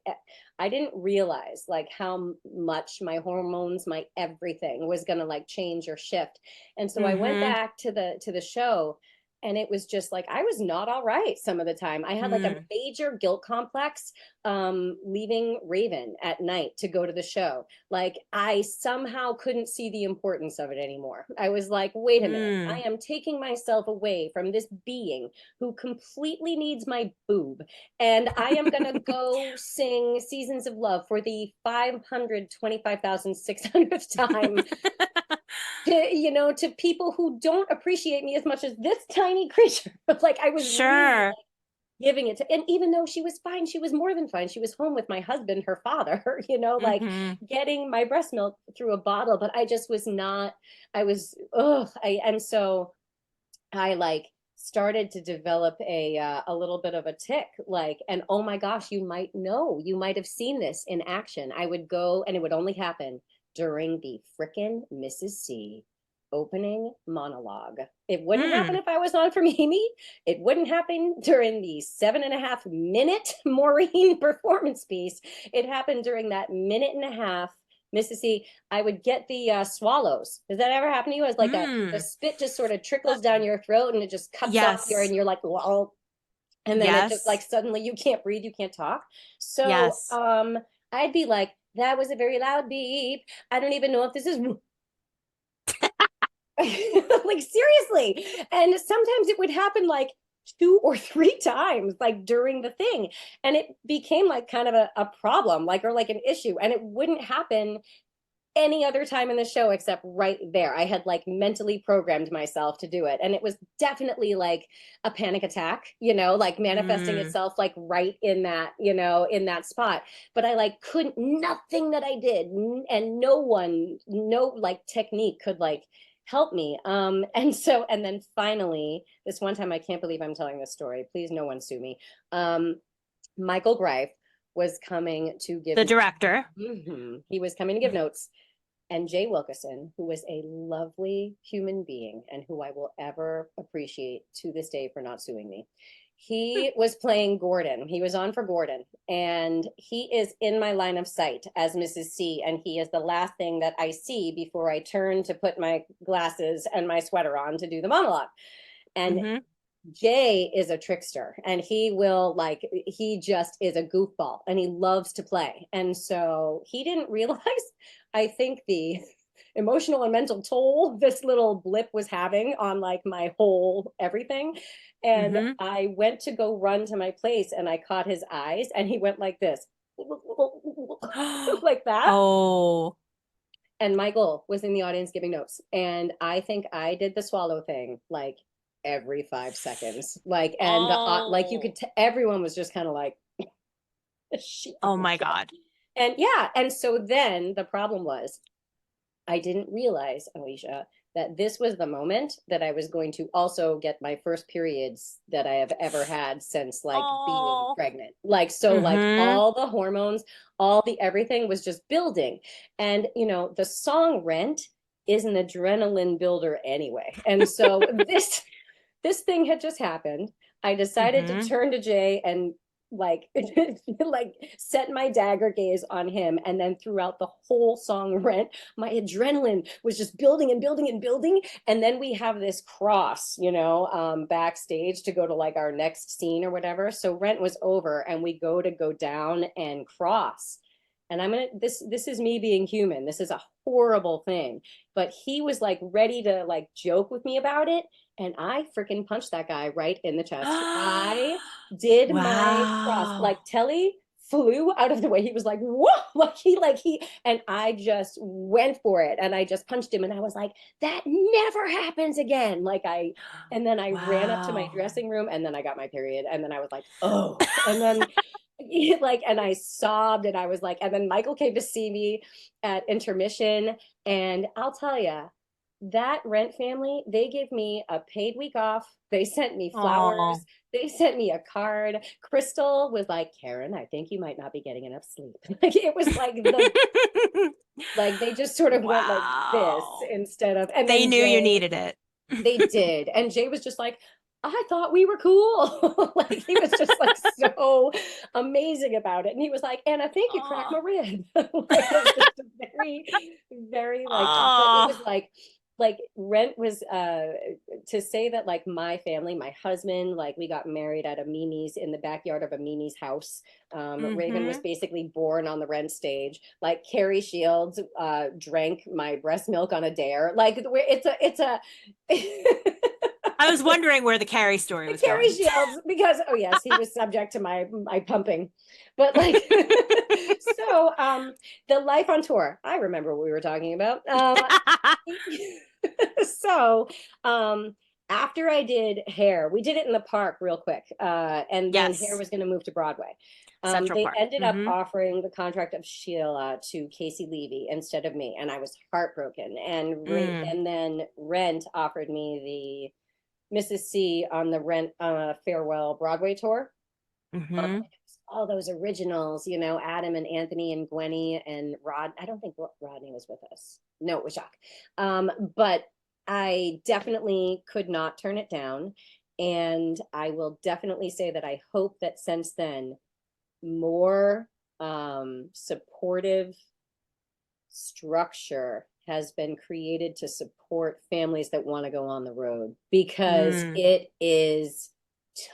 didn't realize like how much my hormones, my everything was going to like change or shift. And so I went Hmm. back to the show, And it was just like I was not all right some of the time. I had like a Mm. major guilt complex leaving Raven at night to go to the show. Like I somehow couldn't see the importance of it anymore. I was like, wait a minute, I Mm. am taking myself away from this being who completely needs my boob, and I am gonna go sing Seasons of Love for the 525,600th time to, to people who don't appreciate me as much as this tiny creature. Like I was really Sure. giving it to, and even though she was fine, she was more than fine. She was home with my husband, her father, like Hmm. getting my breast milk through a bottle. But I just was not, I was, ugh. And so I like started to develop a little bit of a tick, like, and oh my gosh, you might have seen this in action. I would go, and it would only happen during the frickin' Mrs. C opening monologue. It wouldn't happen Mm. if I was on for Mimi. It wouldn't happen during the 7.5 minute Maureen performance piece. It happened during that minute and a half Mississippi. I would get the swallows. Does that ever happen to you? As like the Mm. spit just sort of trickles down your throat and it just cups off your, and Yes. you're like, well, and then it just like Yes. suddenly you can't breathe, you can't talk. So Yes. I'd be like, that was a very loud beep. I don't even know if this is like seriously. And sometimes it would happen like 2 or 3 times, like during the thing. And it became like kind of a problem, like, or like an issue. And it wouldn't happen any other time in the show except right there. I had like mentally programmed myself to do it. And it was definitely like a panic attack, like manifesting Mm. itself like right in that, in that spot. But I like couldn't, nothing that I did, and no like technique could like help me. And then finally, this one time, I can't believe I'm telling this story. Please, no one sue me. Michael Greif was coming to give The director. he was coming to give notes, and Jay Wilkeson, who was a lovely human being and who I will ever appreciate to this day for not suing me. He was playing Gordon. He was on for Gordon, and he is in my line of sight as Mrs. C, and he is the last thing that I see before I turn to put my glasses and my sweater on to do the monologue. And Hmm. Jay is a trickster, and he just is a goofball, and he loves to play. And so he didn't realize, I think, the emotional and mental toll this little blip was having on like my whole everything. And Hmm. I went to go run to my place, and I caught his eyes, and he went like this, like that. Oh. And Michael was in the audience giving notes. And I think I did the swallow thing like every 5 seconds. Like, and like you Oh. could, everyone was just kind of like, she Oh fucking my shit. God. And yeah. And so then the problem was, I didn't realize, Alicia, that this was the moment that I was going to also get my first periods that I have ever had since like being Oh. pregnant. Like, so like Hmm. all the hormones, all the everything was just building. And, the song Rent is an adrenaline builder anyway. And so this thing had just happened. I decided to Hmm. turn to Jay and like like set my dagger gaze on him, and then throughout the whole song Rent, my adrenaline was just building and building and building. And then we have this cross, backstage to go to like our next scene or whatever. So Rent was over, and we go down and cross. And this is me being human. This is a horrible thing. But he was like ready to like joke with me about it, and I freaking punched that guy right in the chest. I did my cross. Wow. Like Telly flew out of the way. He was like, whoa, and I just went for it, and I just punched him, and I was like, that never happens again. And then I ran up to my Wow. dressing room, and then I got my period, and then I was like, oh, and then and I sobbed, and I was like, and then Michael came to see me at intermission, and I'll tell you, that Rent family, they gave me a paid week off. They sent me flowers. Oh. They sent me a card. Crystal was like, Caren, I think you might not be getting enough sleep. Like it was like they just sort of went like this Wow. instead of, and They then knew you Jay, needed it. they did. And Jay was just like, I thought we were cool. Like he was just like so amazing about it. And he was like, and I think you cracked Oh. my rib. Like it was just very, very like, but it was Oh. like like rent was to say that like my family, my husband, like we got married at a Mimi's in the backyard of a Mimi's house. Raven was Mm-hmm. basically born on the rent stage. Like Carrie Shields drank my breast milk on a dare. Like it's a I was wondering where the Carrie story was Carrie going. Shields because oh yes, he was subject to my pumping. But like so the life on tour, I remember what we were talking about. So um after I did hair, we did it in the park real quick. And then hair Yes, was going to move to Broadway. Central They Park. ended up Mm-hmm. offering the contract of Sheila to Casey Levy instead of me, and I was heartbroken. Mm. And then Rent offered me the Mrs. C on the Rent farewell Broadway tour. Mm-hmm. All those originals, you know, Adam and Anthony and Gwenny and Rod. I don't think Rodney was with us. No, it was Jacques. But I definitely could not turn it down. And I will definitely say that I hope that since then, more supportive structure has been created to support families that want to go on the road because Mm. it is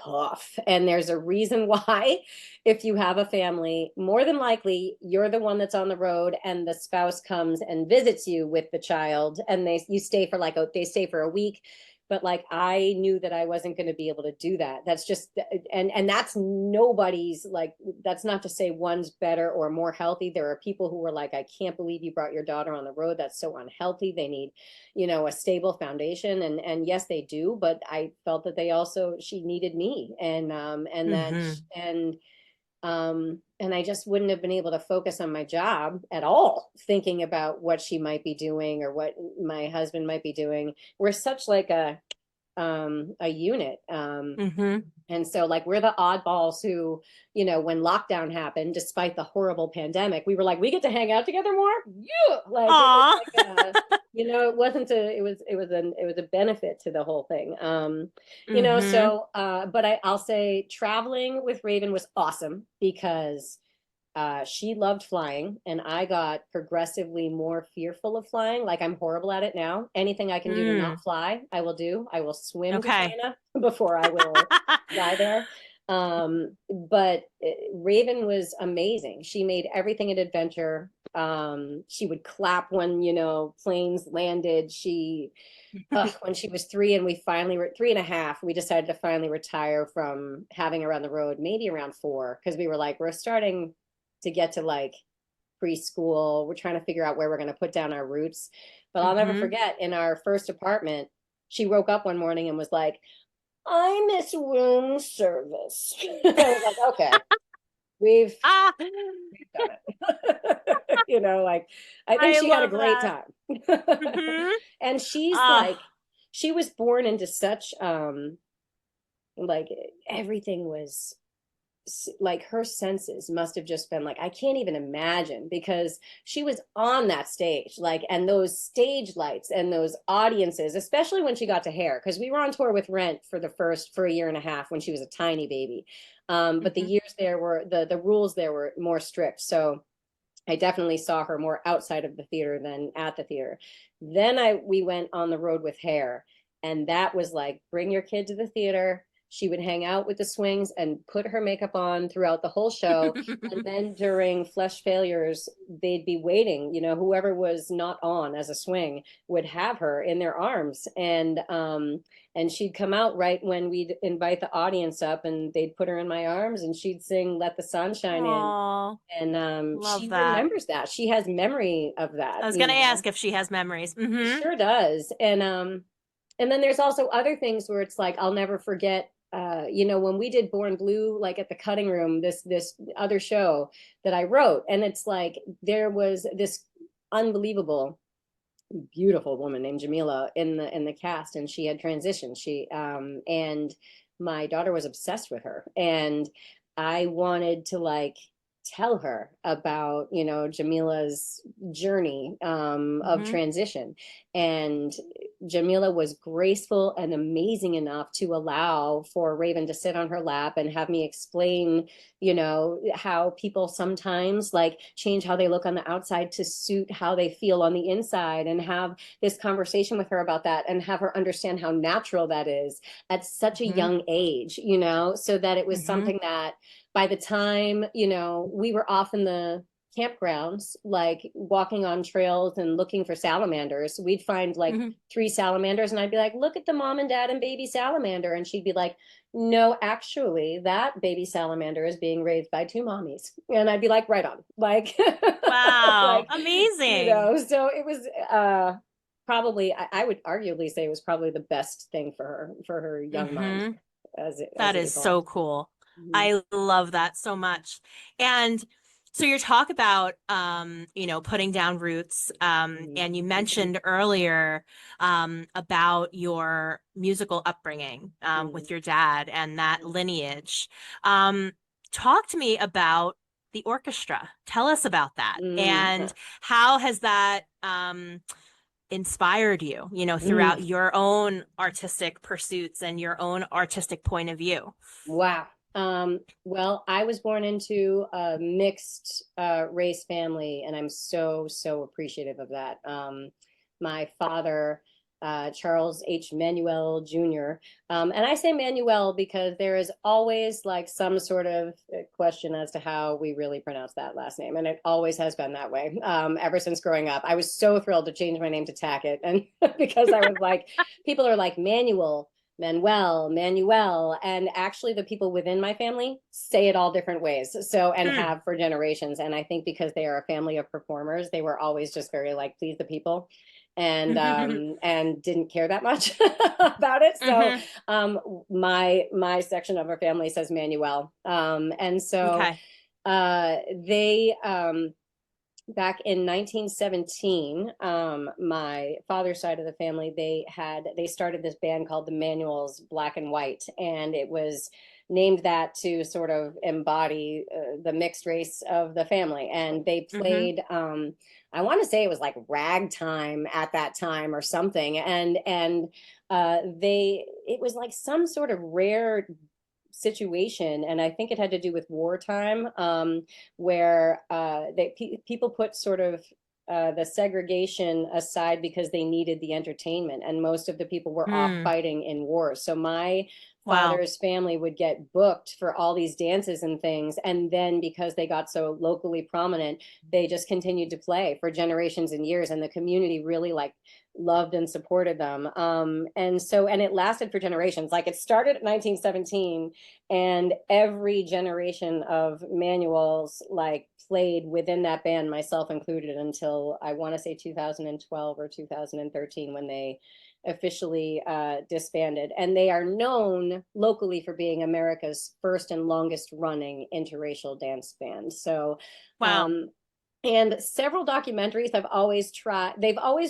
tough. And there's a reason why, if you have a family, more than likely you're the one that's on the road and the spouse comes and visits you with the child and you stay for they stay for a week. But like I knew that I wasn't going to be able to do that. That's just and that's nobody's like that's not to say one's better or more healthy. There are people who were like, I can't believe you brought your daughter on the road. That's so unhealthy. They need, you know, a stable foundation. And yes, they do. But I felt that she needed me, Mm-hmm. and I just wouldn't have been able to focus on my job at all, thinking about what she might be doing or what my husband might be doing. We're such like a unit. Mm-hmm. And so like we're the oddballs who, you know, when lockdown happened, despite the horrible pandemic, we were like, we get to hang out together more. Yeah. Like it was Aw. like you know, it wasn't a it was a benefit to the whole thing. You know, Mm-hmm. so but I'll say traveling with Raven was awesome because she loved flying, and I got progressively more fearful of flying. Like I'm horrible at it now. Anything I can do to not Mm. fly, I will do. I will swim to Okay. China before I will fly there. But Raven was amazing. She made everything an adventure. She would clap when, you know, planes landed. When she was three and we finally were 3.5, we decided to finally retire from having her on the road, maybe around 4, because we were like, we're starting to get to like preschool. We're trying to figure out where we're going to put down our roots. But I'll never Mm-hmm. forget in our first apartment, she woke up one morning and was like, I miss room service. I was like, okay, we've Ah, done it. You know, like I think I she had a love great that. time. Mm-hmm. And she's like, Ah. she was born into such like everything was like her senses must have just been like I can't even imagine because she was on that stage like and those stage lights and those audiences, especially when she got to hair, because we were on tour with Rent for a year and a half when she was a tiny baby. But the Mm-hmm. years there were the rules there were more strict, so I definitely saw her more outside of the theater than at the theater. Then we went on the road with hair, and that was like bring your kid to the theater. She would hang out with the swings and put her makeup on throughout the whole show. And then during Flesh Failures, they'd be waiting. You know, whoever was not on as a swing would have her in their arms, and she'd come out right when we'd invite the audience up, and they'd put her in my arms, and she'd sing "Let the Sun Shine In." Oh, And love she that. remembers that. She has memory of I that, was you gonna know. ask if she has memories. She Mm-hmm. sure does. And then there's also other things where it's like I'll never forget you know, when we did Born Blue, like at the cutting room, this other show that I wrote, and it's like there was this unbelievable beautiful woman named Jamila in the cast, and she had transitioned. And my daughter was obsessed with her, and I wanted to like tell her about, you know, Jamila's journey of Mm-hmm. transition. And Jamila was graceful and amazing enough to allow for Raven to sit on her lap and have me explain, you know, how people sometimes like change how they look on the outside to suit how they feel on the inside, and have this conversation with her about that, and have her understand how natural that is at such a Mm-hmm. young age, you know, so that it was Mm-hmm. something that by the time, you know, we were off in the campgrounds, like walking on trails and looking for salamanders, we'd find like Mm-hmm. 3 salamanders, and I'd be like, look at the mom and dad and baby salamander. And she'd be like, no, actually, that baby salamander is being raised by 2 mommies. And I'd be like, right on. Like, Wow, like, you amazing. know, so it was probably, I would arguably say it was probably the best thing for her young mind Mm-hmm. as That it is so evolved. cool. Mhm. I love that so much. And so you talk about putting down roots, Mhm. and you mentioned earlier about your musical upbringing Mhm. with your dad and that lineage. Um, Talk to me about the orchestra. Tell us about that. Mhm. And how has that inspired you, throughout Mhm. your own artistic pursuits and your own artistic point of view? Wow. Well, I was born into a mixed race family, and I'm so, so appreciative of that. My father, Charles H. Manuel Jr., and I say Manuel because there is always like some sort of question as to how we really pronounce that last name, and it always has been that way ever since growing up. I was so thrilled to change my name to Tackett, and because I was like, people are like Manuel. Manuel, and actually the people within my family say it all different ways. So, and Hmm. have for generations. And I think because they are a family of performers, they were always just very like please the people, and didn't care that much about it. So Hmm. um my section of our family says Manuel. And so Okay. they back in 1917, my father's side of the family, they started this band called the Manuals Black and White, and it was named that to sort of embody the mixed race of the family. And they Hmm. played I want to say it was like ragtime at that time or something. And they it was like some sort of rare situation, and I think it had to do with wartime, where people put sort of the segregation aside because they needed the entertainment, and most of the people were off Hmm. fighting in wars. So my Wow. father's family would get booked for all these dances and things, and then because they got so locally prominent, they just continued to play for generations and years, and the community really like loved and supported them. And it lasted for generations. Like it started at 1917, and every generation of manuals like played within that band, myself included, until I want to say 2012 or 2013 when they officially disbanded. And they are known locally for being America's first and longest running interracial dance band. So Wow. um and several documentaries they've always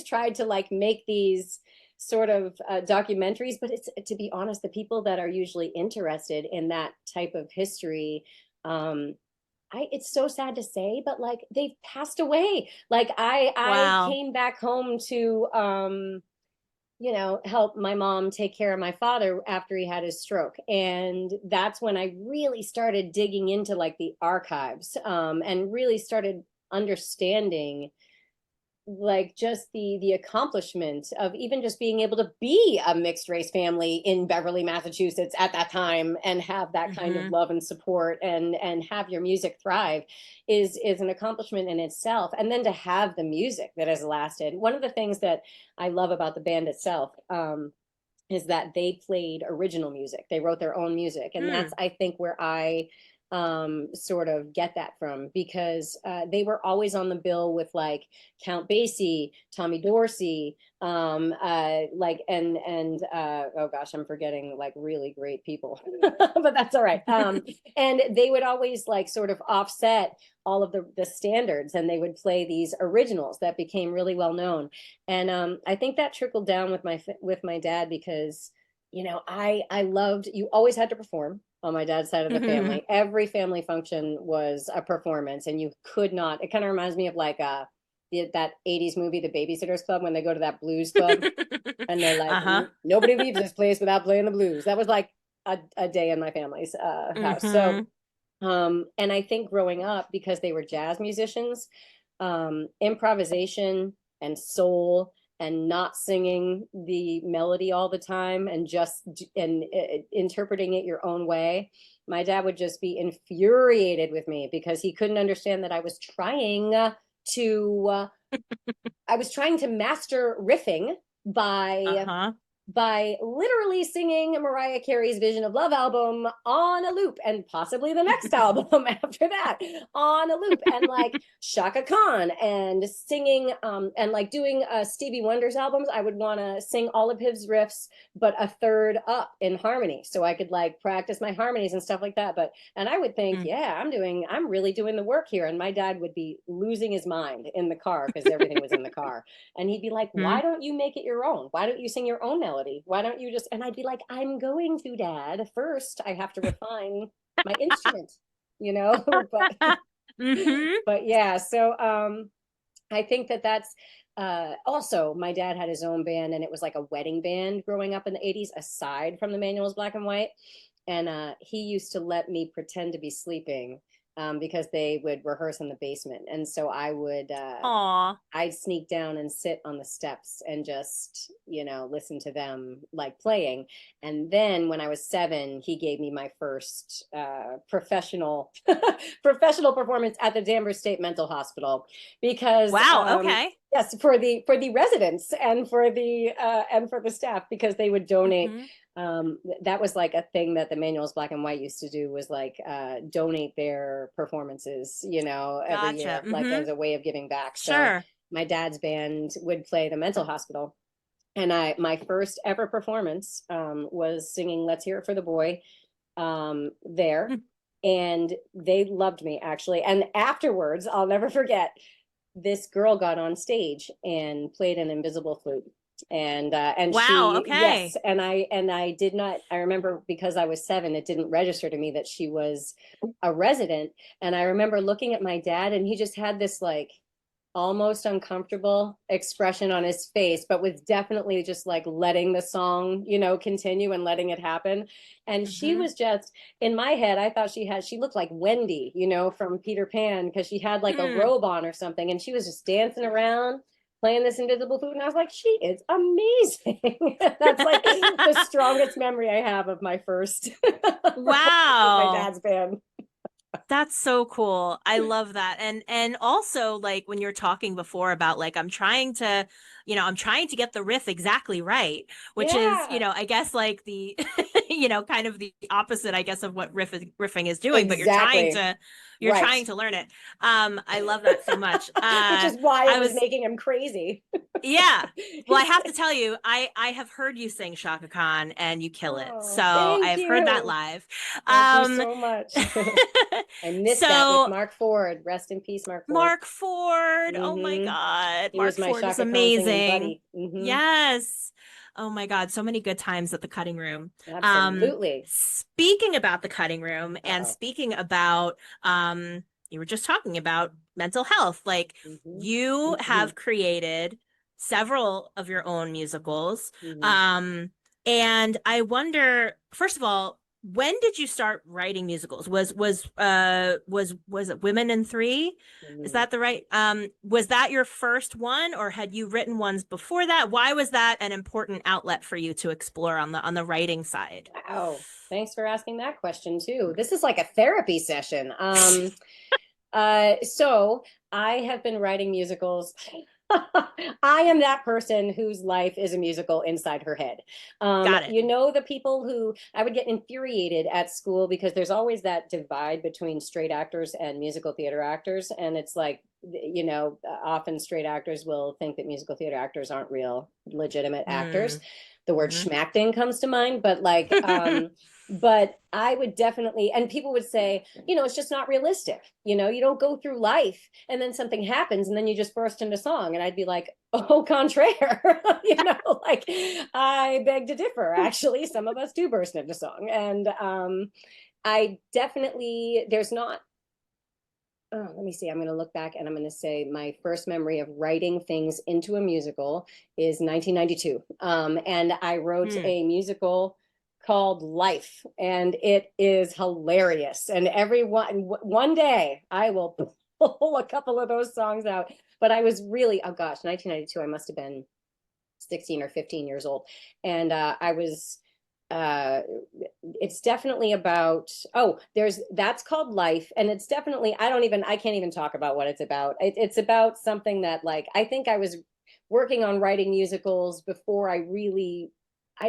tried to like make these sort of documentaries, but it's, to be honest, the people that are usually interested in that type of history, um it's so sad to say, but like they've passed away. Like I Wow. came back home to you know, help my mom take care of my father after he had his stroke. And that's when I really started digging into like the archives, and really started understanding like just the accomplishment of even just being able to be a mixed race family in Beverly, Massachusetts at that time, and have that kind of Hmm. love and support, and have your music thrive is an accomplishment in itself. And then to have the music that has lasted. One of the things that I love about the band itself, is that they played original music. They wrote their own music. And that's, Hmm. I think, where I sort of get that from, because they were always on the bill with like Count Basie, Tommy Dorsey, like oh gosh, I'm forgetting like really great people, but that's all right. And they would always like sort of offset all of the standards, and they would play these originals that became really well known. And I think that trickled down with my dad, because you know I loved, you always had to perform. on my dad's side of the family. Every family function was a performance, and you could not. It kind of reminds me of like that 80s movie, The Babysitter's Club, when they go to that blues club and they're like, nobody leaves this place without playing the blues. That was like a day in my family's house. So, and I think growing up, because they were jazz musicians, improvisation and soul and not singing the melody all the time and just interpreting it your own way. My dad would just be infuriated with me because he couldn't understand that I was trying to master riffing by literally singing Mariah Carey's Vision of Love album on a loop, and possibly the next album after that on a loop, and like Shaka Khan, and singing and like doing Stevie Wonder's albums. I would want to sing all of his riffs but a third up in harmony, so I could like practice my harmonies and stuff like that. And I would think, yeah, I'm really doing the work here. And my dad would be losing his mind in the car because everything was in the car, and he'd be like, why don't you make it your own? Why don't you sing your own melody? Why don't you just? And I'd be like, I'm going to, Dad. First I have to refine my instrument, but yeah. So I think that's also, my dad had his own band, and it was like a wedding band growing up in the 80s, aside from the Manuel's Black and White. And he used to let me pretend to be sleeping because they would rehearse in the basement. And so I'd sneak down and sit on the steps and just, listen to them like playing. And then when I was 7, he gave me my first professional performance at the Danvers State Mental Hospital, because yes, for the residents and for the staff, because they would donate. That was like a thing that the Manuel's Black and White used to do, was like donate their performances, every year, like as a way of giving back. So my dad's band would play the mental hospital, and my first ever performance was singing Let's Hear It for the Boy there. And they loved me, actually. And afterwards, I'll never forget, this girl got on stage and played an invisible flute. And wow, yes, and I did not, I remember, because I was 7, it didn't register to me that she was a resident. And I remember looking at my dad, and he just had this like almost uncomfortable expression on his face, but was definitely just like letting the song, continue and letting it happen. And she was just, in my head, I thought she looked like Wendy, from Peter Pan, because she had like a robe on or something, and she was just dancing around playing this invisible flute. And I was like, she is amazing. That's like the strongest memory I have of my first wow my dad's band. That's so cool. I love that. And also, like, when you're talking before about like, I'm trying to get the riff exactly right, which is, I guess like the kind of the opposite, I guess, of what riffing is doing, but you're trying to learn it. I love that so much. Which is why I was making him crazy. Yeah. Well, I have to tell you, I have heard you sing Shaka Khan, and you kill it. So I've heard that live. Thank you so much. I missed that with Mark Ford. Rest in peace, Mark Ford. Mark Ford. Oh my God. He Mark was my Ford is Shaka amazing. Buddy. Yes. Oh my God. So many good times at the cutting room. Absolutely. Speaking about the cutting room, and speaking about, you were just talking about mental health. Like, you have created several of your own musicals. And I wonder, first of all, when did you start writing musicals? Was it Women in 3? Is that the right? Was that your first one, or had you written ones before that? Why was that an important outlet for you to explore on the writing side? Wow, thanks for asking that question too. This is like a therapy session. So I have been writing musicals. I am that person whose life is a musical inside her head. Got it. The people who I would get infuriated at school, because there's always that divide between straight actors and musical theater actors. And it's like, often straight actors will think that musical theater actors aren't real, legitimate actors. The word schmacting comes to mind, but like, but I would definitely, and people would say, it's just not realistic. You don't go through life and then something happens and then you just burst into song. And I'd be like, au contraire, like, I beg to differ. Actually, some of us do burst into song. I definitely, there's not, oh, let me see. I'm going to look back and I'm going to say my first memory of writing things into a musical is 1992. And I wrote Hmm. a musical called Life, and it is hilarious. And one day I will pull a couple of those songs out. But I was really, oh gosh, 1992, I must have been 16 or 15 years old. And I was uh it's definitely about, oh, that's called Life, and it's definitely, I can't even talk about what it's about. It's about something that, like, I think I was working on writing musicals before I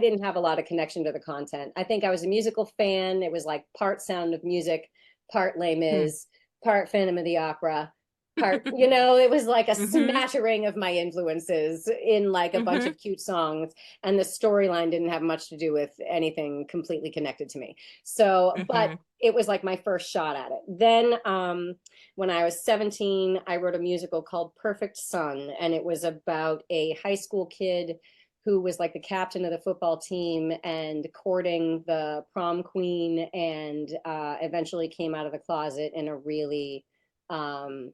didn't have a lot of connection to the content. I think I was a musical fan. It was like part Sound of Music, part Les Hmm. Mis, part Phantom of the Opera, part, it was like a Mm-hmm. smattering of my influences in like a bunch Mm-hmm. of cute songs, and the storyline didn't have much to do with anything completely connected to me. So, but Mm-hmm. it was like my first shot at it. Then, when I was 17, I wrote a musical called Perfect Son, and it was about a high school kid who was like the captain of the football team and courting the prom queen, and eventually came out of the closet in a really um,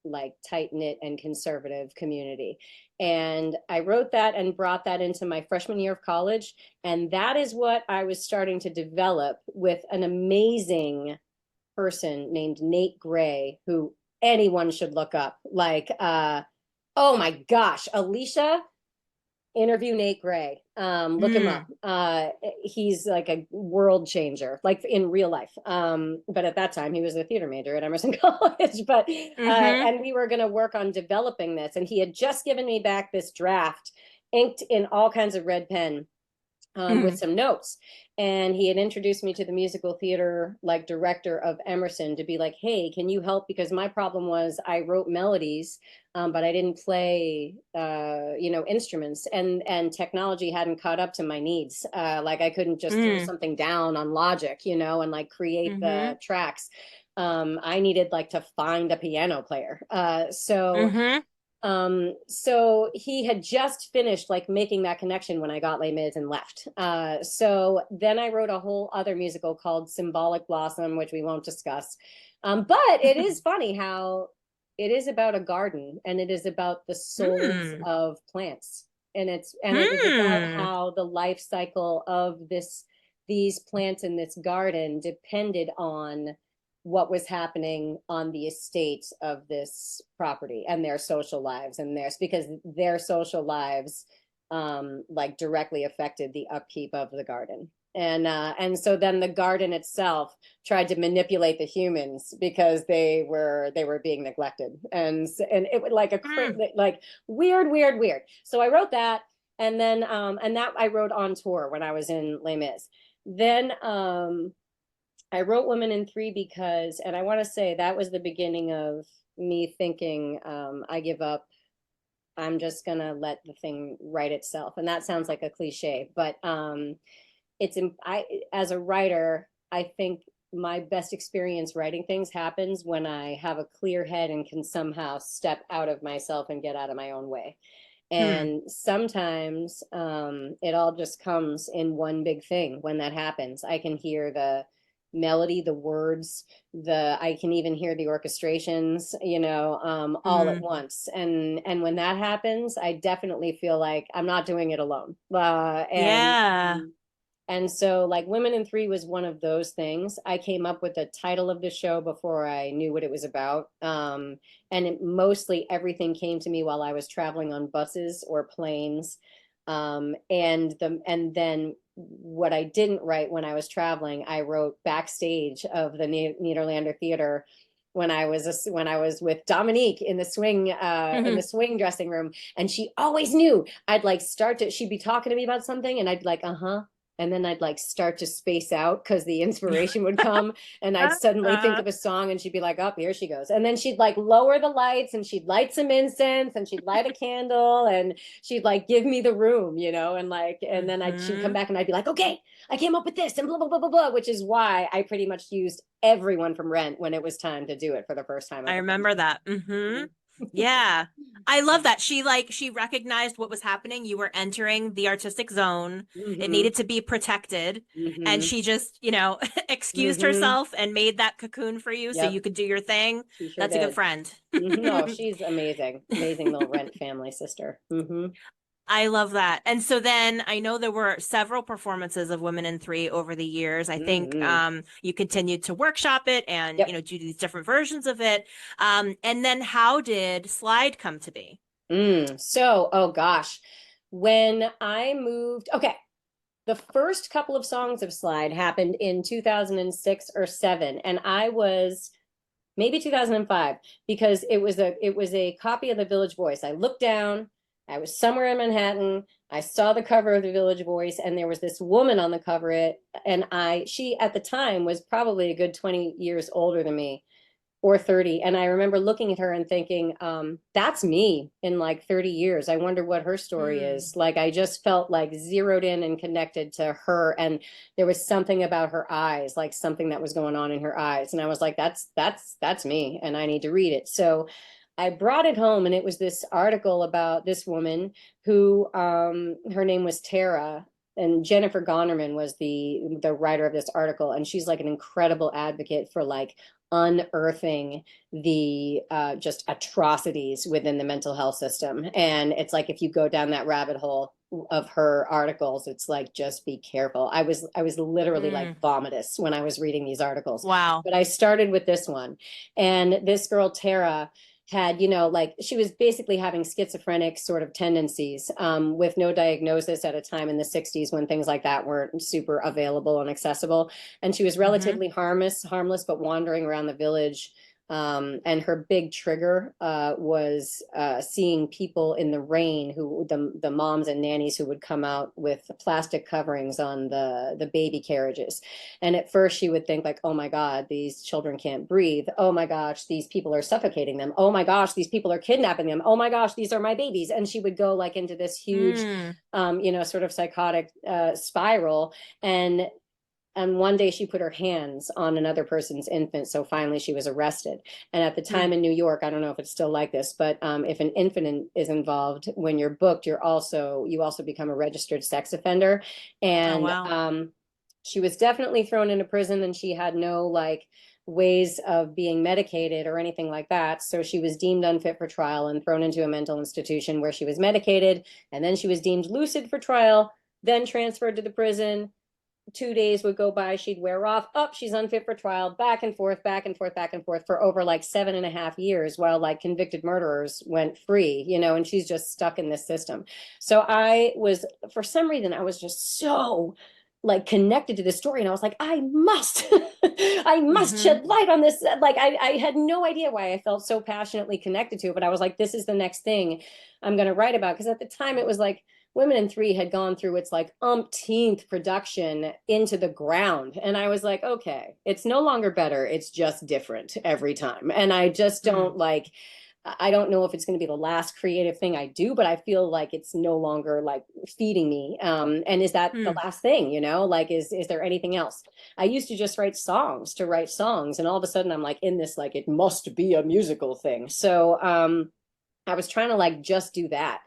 like tight knit and conservative community. And I wrote that and brought that into my freshman year of college. And that is what I was starting to develop with an amazing person named Nate Gray, who anyone should look up. Like, oh my gosh, Alicia, interview Nate Gray. Look him up. Hmm. He's like a world changer, like in real life. But at that time, he was a theater major at Emerson College. But Mm-hmm. and we were going to work on developing this, and he had just given me back this draft, inked in all kinds of red pen, with Hmm. some notes. And he had introduced me to the musical theater like director of Emerson to be like, hey, can you help? Because my problem was I wrote melodies, but I didn't play, instruments, and technology hadn't caught up to my needs. Like I couldn't just throw Hmm. something down on Logic, and like create Mm-hmm. the tracks. I needed like to find a piano player. Mm-hmm. So he had just finished like making that connection when I got Les Mis and left. So then I wrote a whole other musical called Symbolic Blossom, which we won't discuss. But it is funny how it is about a garden, and it is about the souls Hmm. of plants. And it is about Hmm. how the life cycle of these plants in this garden depended on what was happening on the estates of this property and their social lives, and theirs, because their social lives like directly affected the upkeep of the garden. And so then the garden itself tried to manipulate the humans because they were being neglected, and it was like Hmm. like weird. So I wrote that, and then and that I wrote on tour when I was in Les Mis. Then I wrote Women in Three because, and I want to say that was the beginning of me thinking, I give up. I'm just gonna let the thing write itself. And that sounds like a cliche, but I as a writer, I think my best experience writing things happens when I have a clear head and can somehow step out of myself and get out of my own way. Hmm. And sometimes it all just comes in one big thing. When that happens, I can hear the melody, the words, I can even hear the orchestrations, all at Hmm. once. And when that happens, I definitely feel like I'm not doing it alone. Yeah. And so, like, Women in Three was one of those things. I came up with the title of the show before I knew what it was about. And mostly everything came to me while I was traveling on buses or planes. And then what I didn't write when I was traveling, I wrote backstage of the Nederlander Theater when I was with Dominique in the Hmm. swing dressing room, and she always knew I'd like she'd be talking to me about something, and I'd be like, uh-huh, and then I'd like start to space out because the inspiration would come, and I'd suddenly think of a song, and she'd be like, oh, here she goes. And then she'd like lower the lights, and she'd light some incense, and she'd light a candle, and she'd like give me the room, and like, and then she'd come Hmm. back, and I'd be like, okay, I came up with this, and blah, blah, blah, blah, blah, which is why I pretty much used everyone from Rent when it was time to do it for the first time I at the remember Fringe. that. Hmm. Yeah. I love that. She recognized what was happening. You were entering the artistic zone. It Hmm. needed to be protected. And Hmm. she just, excused Hmm. herself and made that cocoon for you so you Yep, could do your thing. she sure That's a good did. friend. No, she's amazing. Amazing little Rent family sister. Hmm. I love that. And so then I know there were several performances of Women in Three over the years. I think Hmm. you continued to workshop it and, Yep. do these different versions of it. And then how did Slide come to be? So, oh gosh, when I moved, okay, the first couple of songs of Slide happened in 2006 or 7, and I was maybe 2005 because it was a copy of the Village Voice. I looked down, I was somewhere in Manhattan, I saw the cover of the Village Voice, and there was this woman on the cover it, and she at the time was probably a good 20 years older than me or 30. And I remember looking at her and thinking, that's me in like 30 years. I wonder what her story Hmm. is. Like, I just felt like zeroed in and connected to her. And there was something about her eyes, like something that was going on in her eyes. And I was like, that's me. And I need to read it. So I brought it home, and it was this article about this woman who, her name was Tara, and Jennifer Gonerman was the writer of this article, and she's like an incredible advocate for like unearthing the just atrocities within the mental health system. And it's like if you go down that rabbit hole of her articles, it's like just be careful. I was literally Mm. like vomitous when I was reading these articles. Wow. But I started with this one, and this girl Tara had, like she was basically having schizophrenic sort of tendencies, with no diagnosis at a time in the 60s when things like that weren't super available and accessible. And she was Hmm. relatively harmless, but wandering around the village. And her big trigger was seeing people in the rain, the moms and nannies who would come out with plastic coverings on the baby carriages. And at first she would think like, oh my God, these children can't breathe. Oh my gosh, these people are suffocating them. Oh my gosh, these people are kidnapping them. Oh my gosh, these are my babies. And she would go like into this huge, Mm. sort of psychotic spiral. And one day she put her hands on another person's infant. So finally she was arrested. And at the time Mm. in New York, I don't know if it's still like this, but if an infant is involved, when you're booked, you also become a registered sex offender. Oh, And wow. she was definitely thrown into prison, and she had no like ways of being medicated or anything like that. So she was deemed unfit for trial and thrown into a mental institution where she was medicated. And then she was deemed lucid for trial, then transferred to the prison. 2 days would go by, she'd wear off, up, she's unfit for trial, back and forth, back and forth, back and forth for over like 7.5 years, while like convicted murderers went free, and she's just stuck in this system. So for some reason, I was just so like connected to this story, and I was like, I must I must Hmm. shed light on this. Like I had no idea why I felt so passionately connected to it, but I was like, this is the next thing I'm going to write about. Because at the time it was like Women in Three had gone through its like umpteenth production into the ground. And I was like, okay, it's no longer better. It's just different every time. And I just Mm. don't like, I don't know if it's going to be the last creative thing I do, but I feel like it's no longer like feeding me. And is that the Mm. last thing, like, is there anything else? I used to just write songs to write songs. And all of a sudden I'm like in this, like, it must be a musical thing. So, I was trying to like just do that.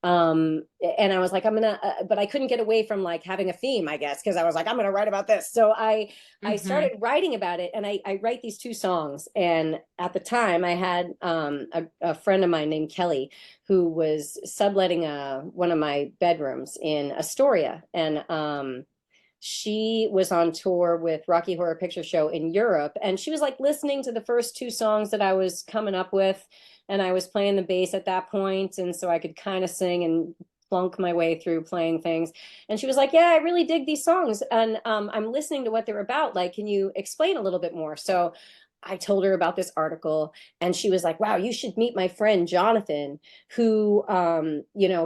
And I was like, but I couldn't get away from like having a theme, I guess, because I was like, I'm gonna write about this. So I Hmm. started writing about it, and I write these two songs. And at the time, I had a friend of mine named Kelly who was subletting one of my bedrooms in Astoria, and she was on tour with Rocky Horror Picture Show in Europe, and she was like listening to the first two songs that I was coming up with, and I was playing the bass at that point, and so I could kind of sing and plunk my way through playing things. And she was like, "Yeah, I really dig these songs, and I'm listening to what they're about. Like, can you explain a little bit more?" So I told her about this article, and she was like, "Wow, you should meet my friend Jonathan, who,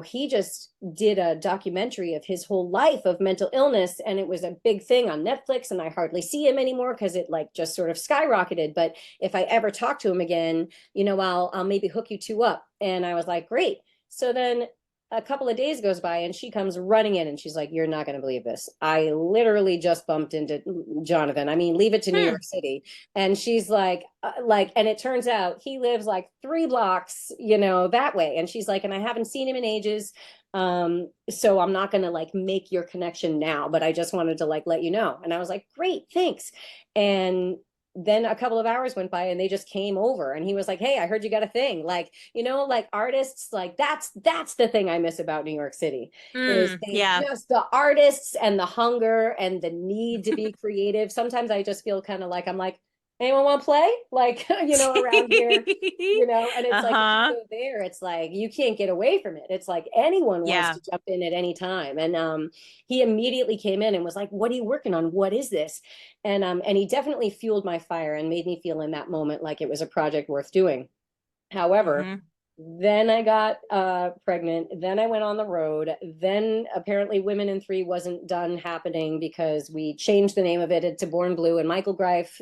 he just did a documentary of his whole life of mental illness, and it was a big thing on Netflix, and I hardly see him anymore because it like just sort of skyrocketed. But if I ever talk to him again, I'll maybe hook you two up." And I was like, "Great." So then a couple of days goes by and she comes running in and she's like, "You're not going to believe this. I literally just bumped into Jonathan. I mean, leave it to New Hmm. York City." And she's and it turns out he lives like 3 blocks, that way. And she's like, "And I haven't seen him in ages. So I'm not going to like make your connection now, but I just wanted to like let you know." And I was like, "Great, thanks." And then a couple of hours went by and they just came over and he was like, "Hey, I heard you got a thing." Like, like artists, like that's the thing I miss about New York City is they Yeah. just the artists and the hunger and the need to be creative. Sometimes I just feel kind of like I'm like, "Anyone want to play?" Like, around here, and it's like if you Uh-huh. go there, it's like you can't get away from it. It's like anyone wants Yeah. to jump in at any time. And he immediately came in and was like, "What are you working on? What is this?" And he definitely fueled my fire and made me feel in that moment like it was a project worth doing. However, Hmm. then I got pregnant. Then I went on the road. Then apparently Women in Three wasn't done happening because we changed the name of it to Born Blue. And Michael Greif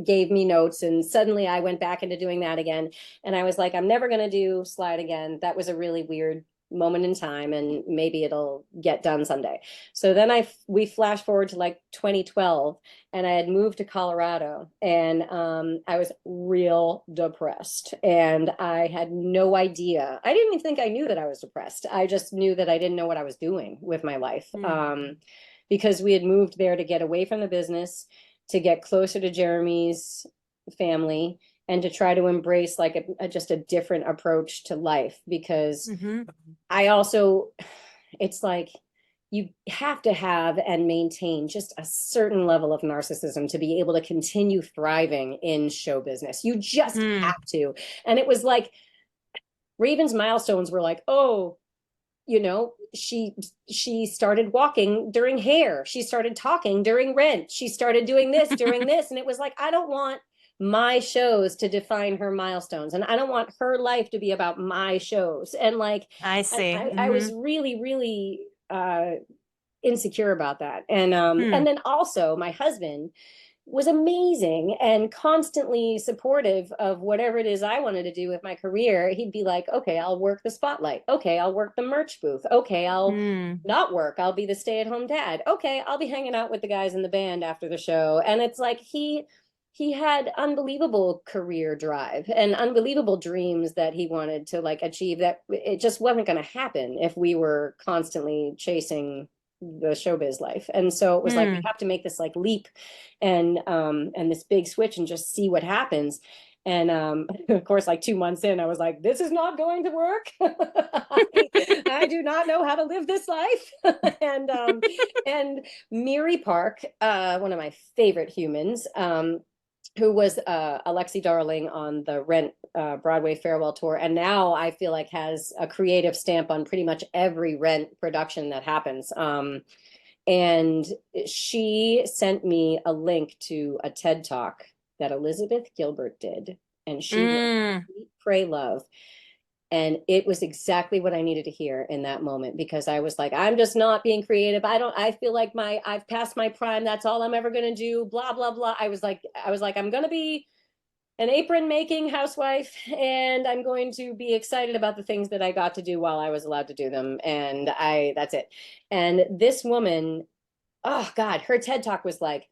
gave me notes. And suddenly I went back into doing that again. And I was like, I'm never going to do Slide again. That was a really weird moment in time and maybe it'll get done someday. So then we flash forward to like 2012 and I had moved to Colorado and I was real depressed and I had no idea. I didn't even think I knew that I was depressed. I just knew that I didn't know what I was doing with my life because we had moved there to get away from the business, to get closer to Jeremy's family and to try to embrace like just a different approach to life because Hmm. I also, it's like you have to have and maintain just a certain level of narcissism to be able to continue thriving in show business. You just Hmm. have to. And it was like Raven's milestones were like, oh, she started walking during Hair. She started talking during Rent. She started doing this during this. And it was like, I don't want my shows to define her milestones. And I don't want her life to be about my shows. And like, I I, see. I, I was really, really insecure about that. And Hmm. then also my husband was amazing and constantly supportive of whatever it is I wanted to do with my career. He'd be like, "Okay, I'll work the spotlight. Okay, I'll work the merch booth. Okay, I'll Hmm. not work. I'll be the stay-at-home dad. Okay, I'll be hanging out with the guys in the band after the show." And it's like he had unbelievable career drive and unbelievable dreams that he wanted to like achieve that it just wasn't going to happen if we were constantly chasing the showbiz life. And so it was like we Hmm. have to make this like leap and this big switch and just see what happens. And of course, like 2 months in, I was like, "This is not going to work. I do not know how to live this life." And Miri Park, one of my favorite humans, who was Alexi Darling on the Rent Broadway farewell tour, and now I feel like has a creative stamp on pretty much every Rent production that happens. And she sent me a link to a TED Talk that Elizabeth Gilbert did, and she wrote Hmm. Eat, Pray, Love. And it was exactly what I needed to hear in that moment because I was like, I'm just not being creative. I feel like I've passed my prime. That's all I'm ever going to do. Blah, blah, blah. I was like, I'm going to be an apron making housewife and I'm going to be excited about the things that I got to do while I was allowed to do them. And that's it. And this woman, oh God, her TED Talk was like,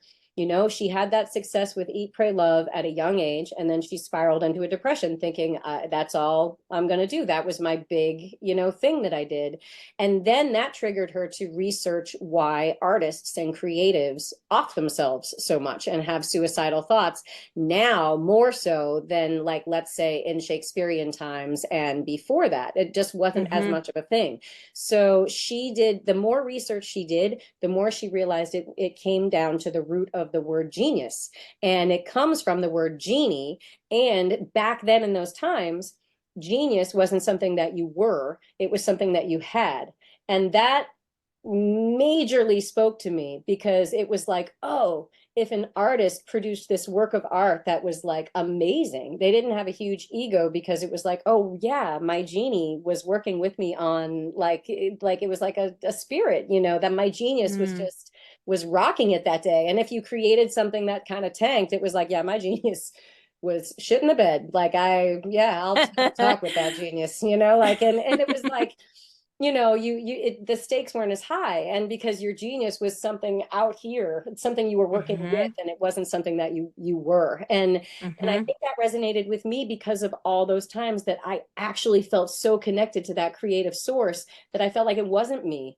she had that success with Eat, Pray, Love at a young age. And then she spiraled into a depression thinking, that's all I'm going to do. That was my big, thing that I did. And then that triggered her to research why artists and creatives off themselves so much and have suicidal thoughts now more so than like, let's say in Shakespearean times. And before that, it just wasn't as Hmm. much of a thing. So the more research she did, the more she realized it came down to the root of the word genius. And it comes from the word genie. And back then in those times, genius wasn't something that you were, it was something that you had. And that majorly spoke to me because it was like, oh, if an artist produced this work of art that was like amazing, they didn't have a huge ego because it was like, oh yeah, my genie was working with me on like it was like a spirit, that my genius Hmm. was rocking it that day. And if you created something that kind of tanked, it was like, yeah, my genius was shit in the bed. Like I'll talk with that genius, like and it was like you know, the stakes weren't as high, and because your genius was something out here, something you were working with, Mm-hmm. and it wasn't something that you were. And I Mm-hmm. think that resonated with me because of all those times that I actually felt so connected to that creative source that I felt like it wasn't me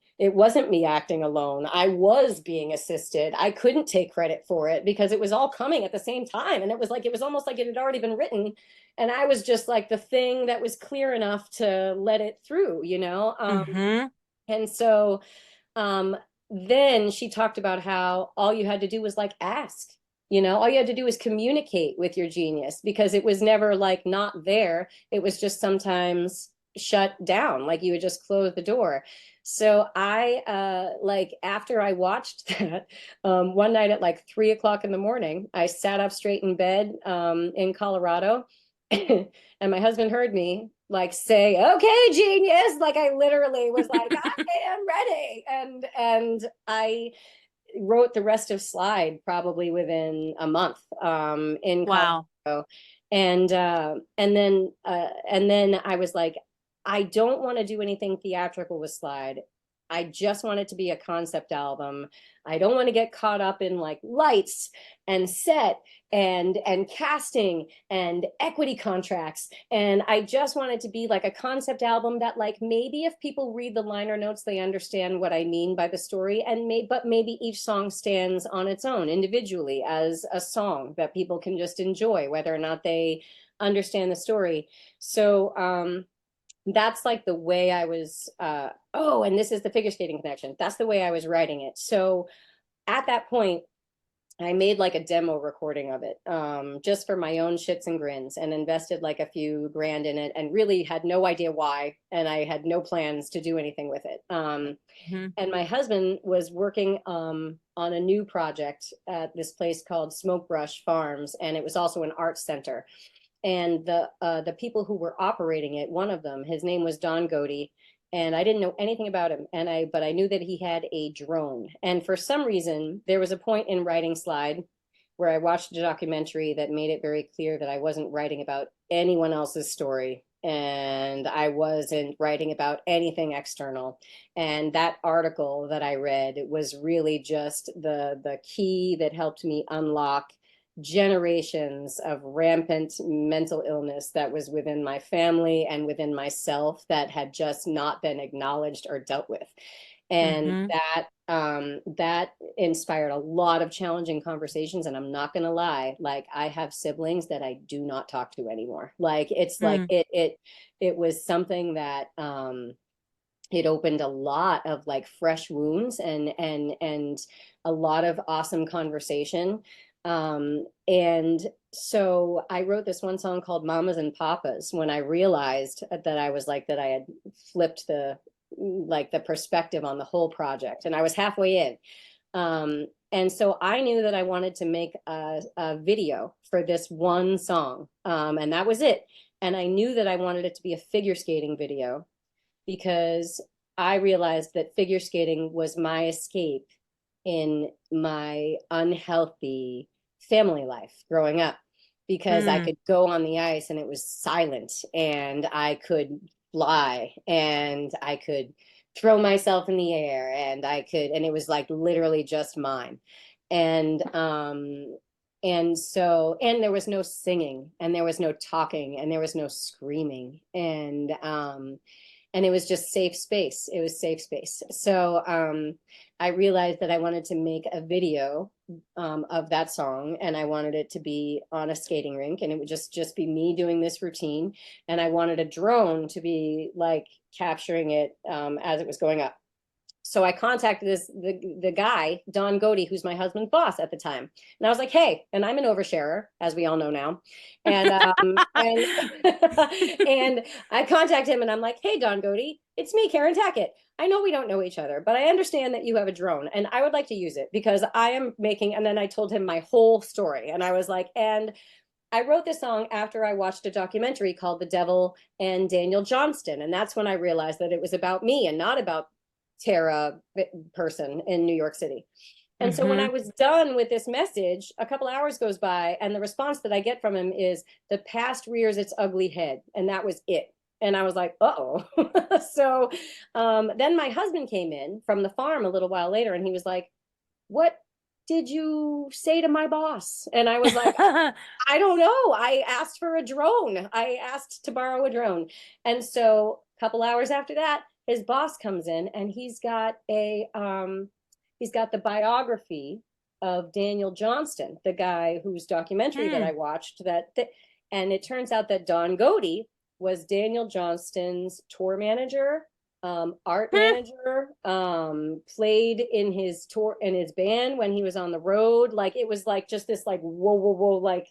acting alone. I was being assisted. I couldn't take credit for it because it was all coming at the same time, and it was almost like it had already been written, and I was just like the thing that was clear enough to let it through, you know? Mm-hmm. And so um, then she talked about how all you had to do was like ask, you know, all you had to do was communicate with your genius because it was never like not there. It was just sometimes shut down, like you would just close the door. So I like after I watched that one night at like 3 o'clock in the morning, I sat up straight in bed in Colorado and my husband heard me like say, "Okay, genius." Like I literally was like, "I am ready." And I wrote the rest of Slide probably within a month in Wow. Colorado. And then I was like, I don't want to do anything theatrical with Slide. I just want it to be a concept album. I don't want to get caught up in like lights and set and casting and equity contracts. And I just want it to be like a concept album that like maybe if people read the liner notes, they understand what I mean by the story. But maybe each song stands on its own individually as a song that people can just enjoy, whether or not they understand the story. So that's like the way I was oh, and this is the figure skating connection. That's the way I was writing it. So at that point, I made like a demo recording of it just for my own shits and grins and invested like a few grand in it and really had no idea why. And I had no plans to do anything with it. Mm-hmm. And my husband was working on a new project at this place called Smoke Brush Farms. And it was also an art center. And the people who were operating it, one of them, his name was Don Godey, and I didn't know anything about him. But I knew that he had a drone. And for some reason, there was a point in writing Slide where I watched a documentary that made it very clear that I wasn't writing about anyone else's story and I wasn't writing about anything external. And that article that I read was really just the key that helped me unlock generations of rampant mental illness that was within my family and within myself that had just not been acknowledged or dealt with. And Mm-hmm. that inspired a lot of challenging conversations. And I'm not gonna lie, like I have siblings that I do not talk to anymore. Like it's like Mm. it was something that it opened a lot of like fresh wounds and a lot of awesome conversation. And so I wrote this one song called Mamas and Papas when I realized that I was like that I had flipped the perspective on the whole project and I was halfway in. And so I knew that I wanted to make a video for this one song, and that was it. And I knew that I wanted it to be a figure skating video because I realized that figure skating was my escape in my unhealthy family life growing up because I Mm. could go on the ice and it was silent and I could fly and I could throw myself in the air and it was like literally just mine. And and there was no singing and there was no talking and there was no screaming and it was just safe space. It was safe space. So I realized that I wanted to make a video of that song, and I wanted it to be on a skating rink, and it would just be me doing this routine, and I wanted a drone to be like capturing it as it was going up. So I contacted the guy, Don Godey, who's my husband's boss at the time. And I was like, hey, and I'm an oversharer, as we all know now. And and I contact him and I'm like, hey, Don Godey, it's me, Caren Tackett. I know we don't know each other, but I understand that you have a drone and I would like to use it because I am making, and then I told him my whole story. And I was like, and I wrote this song after I watched a documentary called The Devil and Daniel Johnston. And that's when I realized that it was about me and not about Tara person in New York City. And so when I Mm-hmm. was done with this message, a couple hours goes by, and the response that I get from him is the past rears its ugly head. And that was it. And I was like, uh-oh. So then my husband came in from the farm a little while later, and he was like, what did you say to my boss? And I was like, I don't know. I asked for a drone. I asked to borrow a drone. And so a couple hours after that, his boss comes in, and he's got the biography of Daniel Johnston, the guy whose documentary that I watched and it turns out that Don Gotti was Daniel Johnston's tour manager, art manager, played in his band when he was on the road. Like, it was like just this like whoa, like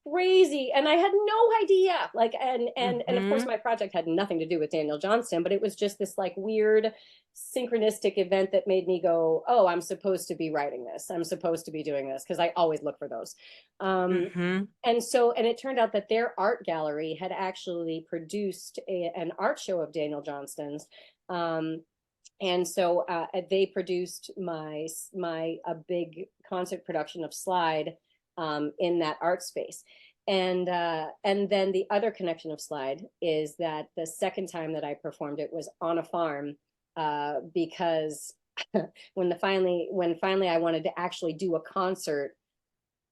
crazy. And I had no idea. Like, and of course my project had nothing to do with Daniel Johnston, but it was just this like weird synchronistic event that made me go, oh, I'm supposed to be writing this. I'm supposed to be doing this, because I always look for those. And it turned out that their art gallery had actually produced an art show of Daniel Johnston's. And so they produced a big concert production of Slide in that art space. And then the other connection of Slide is that the second time that I performed it was on a farm, because when finally I wanted to actually do a concert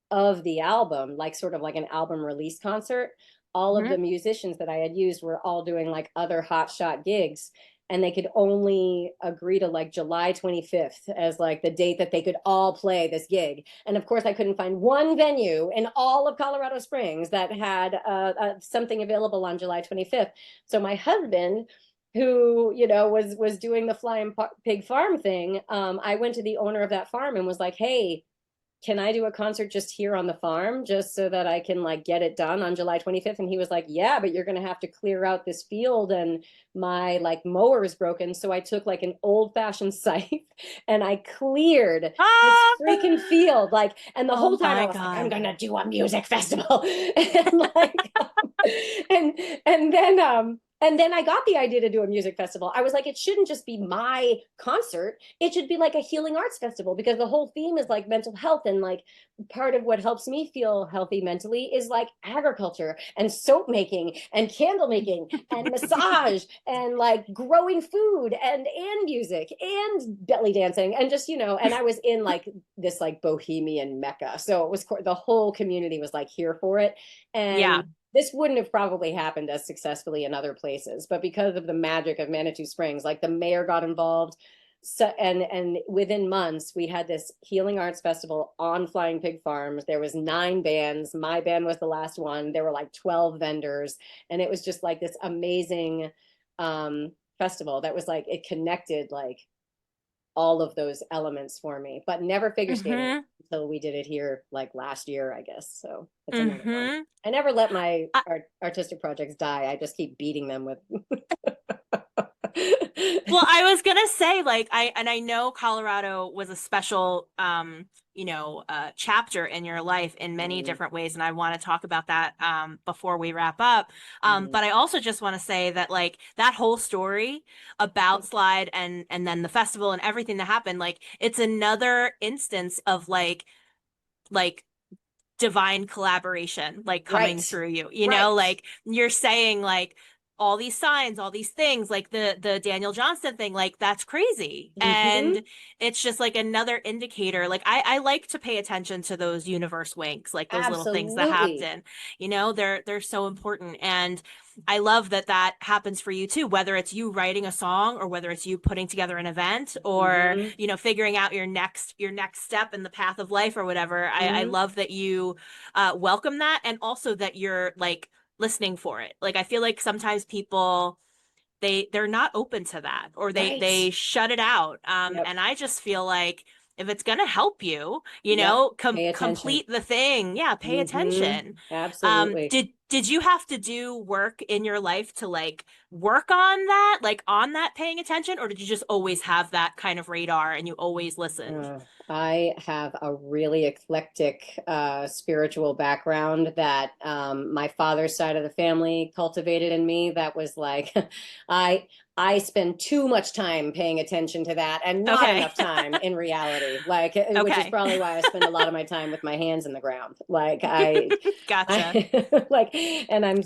of the album, like sort of like an album release concert, all of the musicians that I had used were all doing like other hotshot gigs, and they could only agree to like July 25th as like the date that they could all play this gig. And of course I couldn't find one venue in all of Colorado Springs that had something available on July 25th. So my husband, who, you know, was doing the Flying Pig Farm thing, I went to the owner of that farm and was like, hey, can I do a concert just here on the farm, just so that I can like get it done on July 25th? And he was like, yeah, but you're going to have to clear out this field, and my like mower is broken. So I took like an old fashioned scythe and I cleared this freaking field. Like, and the whole time I was like, I'm going to do a music festival. And like, and then I got the idea to do a music festival. I was like, it shouldn't just be my concert. It should be like a healing arts festival, because the whole theme is like mental health. And like part of what helps me feel healthy mentally is like agriculture and soap making and candle making and massage and like growing food and music and belly dancing and just, you know, and I was in like this like bohemian mecca. So it was, the whole community was like here for it. And this wouldn't have probably happened as successfully in other places, but because of the magic of Manitou Springs, like the mayor got involved. So, and within months, we had this healing arts festival on Flying Pig Farms. There was 9 bands. My band was the last one. There were like 12 vendors. And it was just like this amazing festival that was like, it connected like all of those elements for me, but never figure skating until we did it here like last year, I guess. So it's another one. I never let my artistic projects die. I just keep beating them with. Well, I was gonna say, like, I know Colorado was a special chapter in your life in many different ways, and I want to talk about that before we wrap up. But I also just want to say that like that whole story about Slide and then the festival and everything that happened, like it's another instance of like divine collaboration like coming through you. You know, like you're saying like all these signs, all these things, like the Daniel Johnston thing, like that's crazy. And it's just like another indicator. Like I like to pay attention to those universe winks, like those little things that happen. You know, they're so important. And I love that that happens for you too, whether it's you writing a song or whether it's you putting together an event or, you know, figuring out your next step in the path of life or whatever. I love that you welcome that, and also that you're like listening for it. Like I feel like sometimes people they're not open to that, or they shut it out. And I just feel like if it's going to help you, you know, complete the thing. Yeah, pay attention. Absolutely. Did you have to do work in your life to like work on that, like on that paying attention, or did you just always have that kind of radar and you always listened? I have a really eclectic spiritual background that my father's side of the family cultivated in me. That was like, I spend too much time paying attention to that and not enough time in reality, like, which is probably why I spend a lot of my time with my hands in the ground. Like Gotcha. like And I'm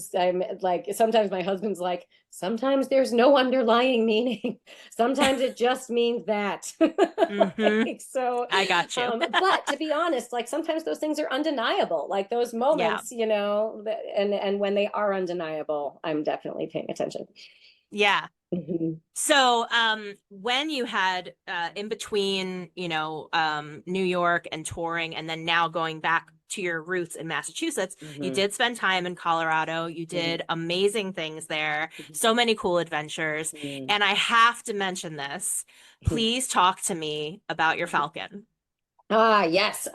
like, sometimes my husband's like, sometimes there's no underlying meaning. Sometimes it just means that. Mm-hmm. So, I got you. but to be honest, like sometimes those things are undeniable, like those Yeah. moments, and when they are undeniable, I'm definitely paying attention. Yeah. Mhm. So, when you had in between, New York and touring, and then now going back to your roots in Massachusetts, you Mhm. did spend time in Colorado. You Mhm. did amazing things there, so many cool adventures. Mhm. And I have to mention this. Mhm. Please talk to me about your falcon. Ah, yes.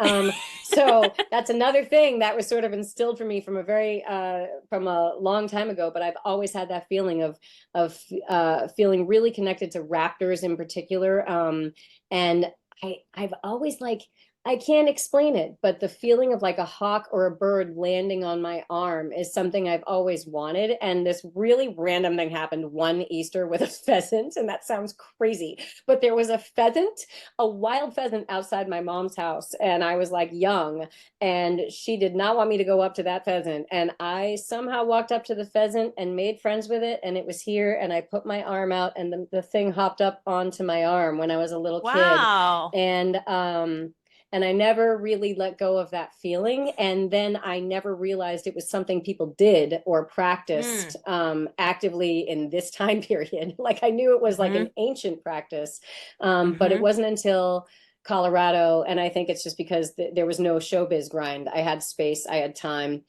So that's another thing that was sort of instilled for me from a long time ago, but I've always had that feeling of feeling really connected to raptors in particular. And I've always like I can't explain it, but the feeling of like a hawk or a bird landing on my arm is something I've always wanted. And this really random thing happened one Easter with a pheasant, and that sounds crazy, but there was a wild pheasant outside my mom's house, and I was like young, and she did not want me to go up to that pheasant, and I somehow walked up to the pheasant and made friends with it, and it was here, and I put my arm out, and the thing hopped up onto my arm when I was a little kid, Wow. and I never really let go of that feeling. And then I never realized it was something people did or practiced Mm. actively in this time period. Like I knew it was like Mm-hmm. an ancient practice, but it Mm-hmm. wasn't until Colorado, and I think it's just because there was no showbiz grind. I had space, I had time,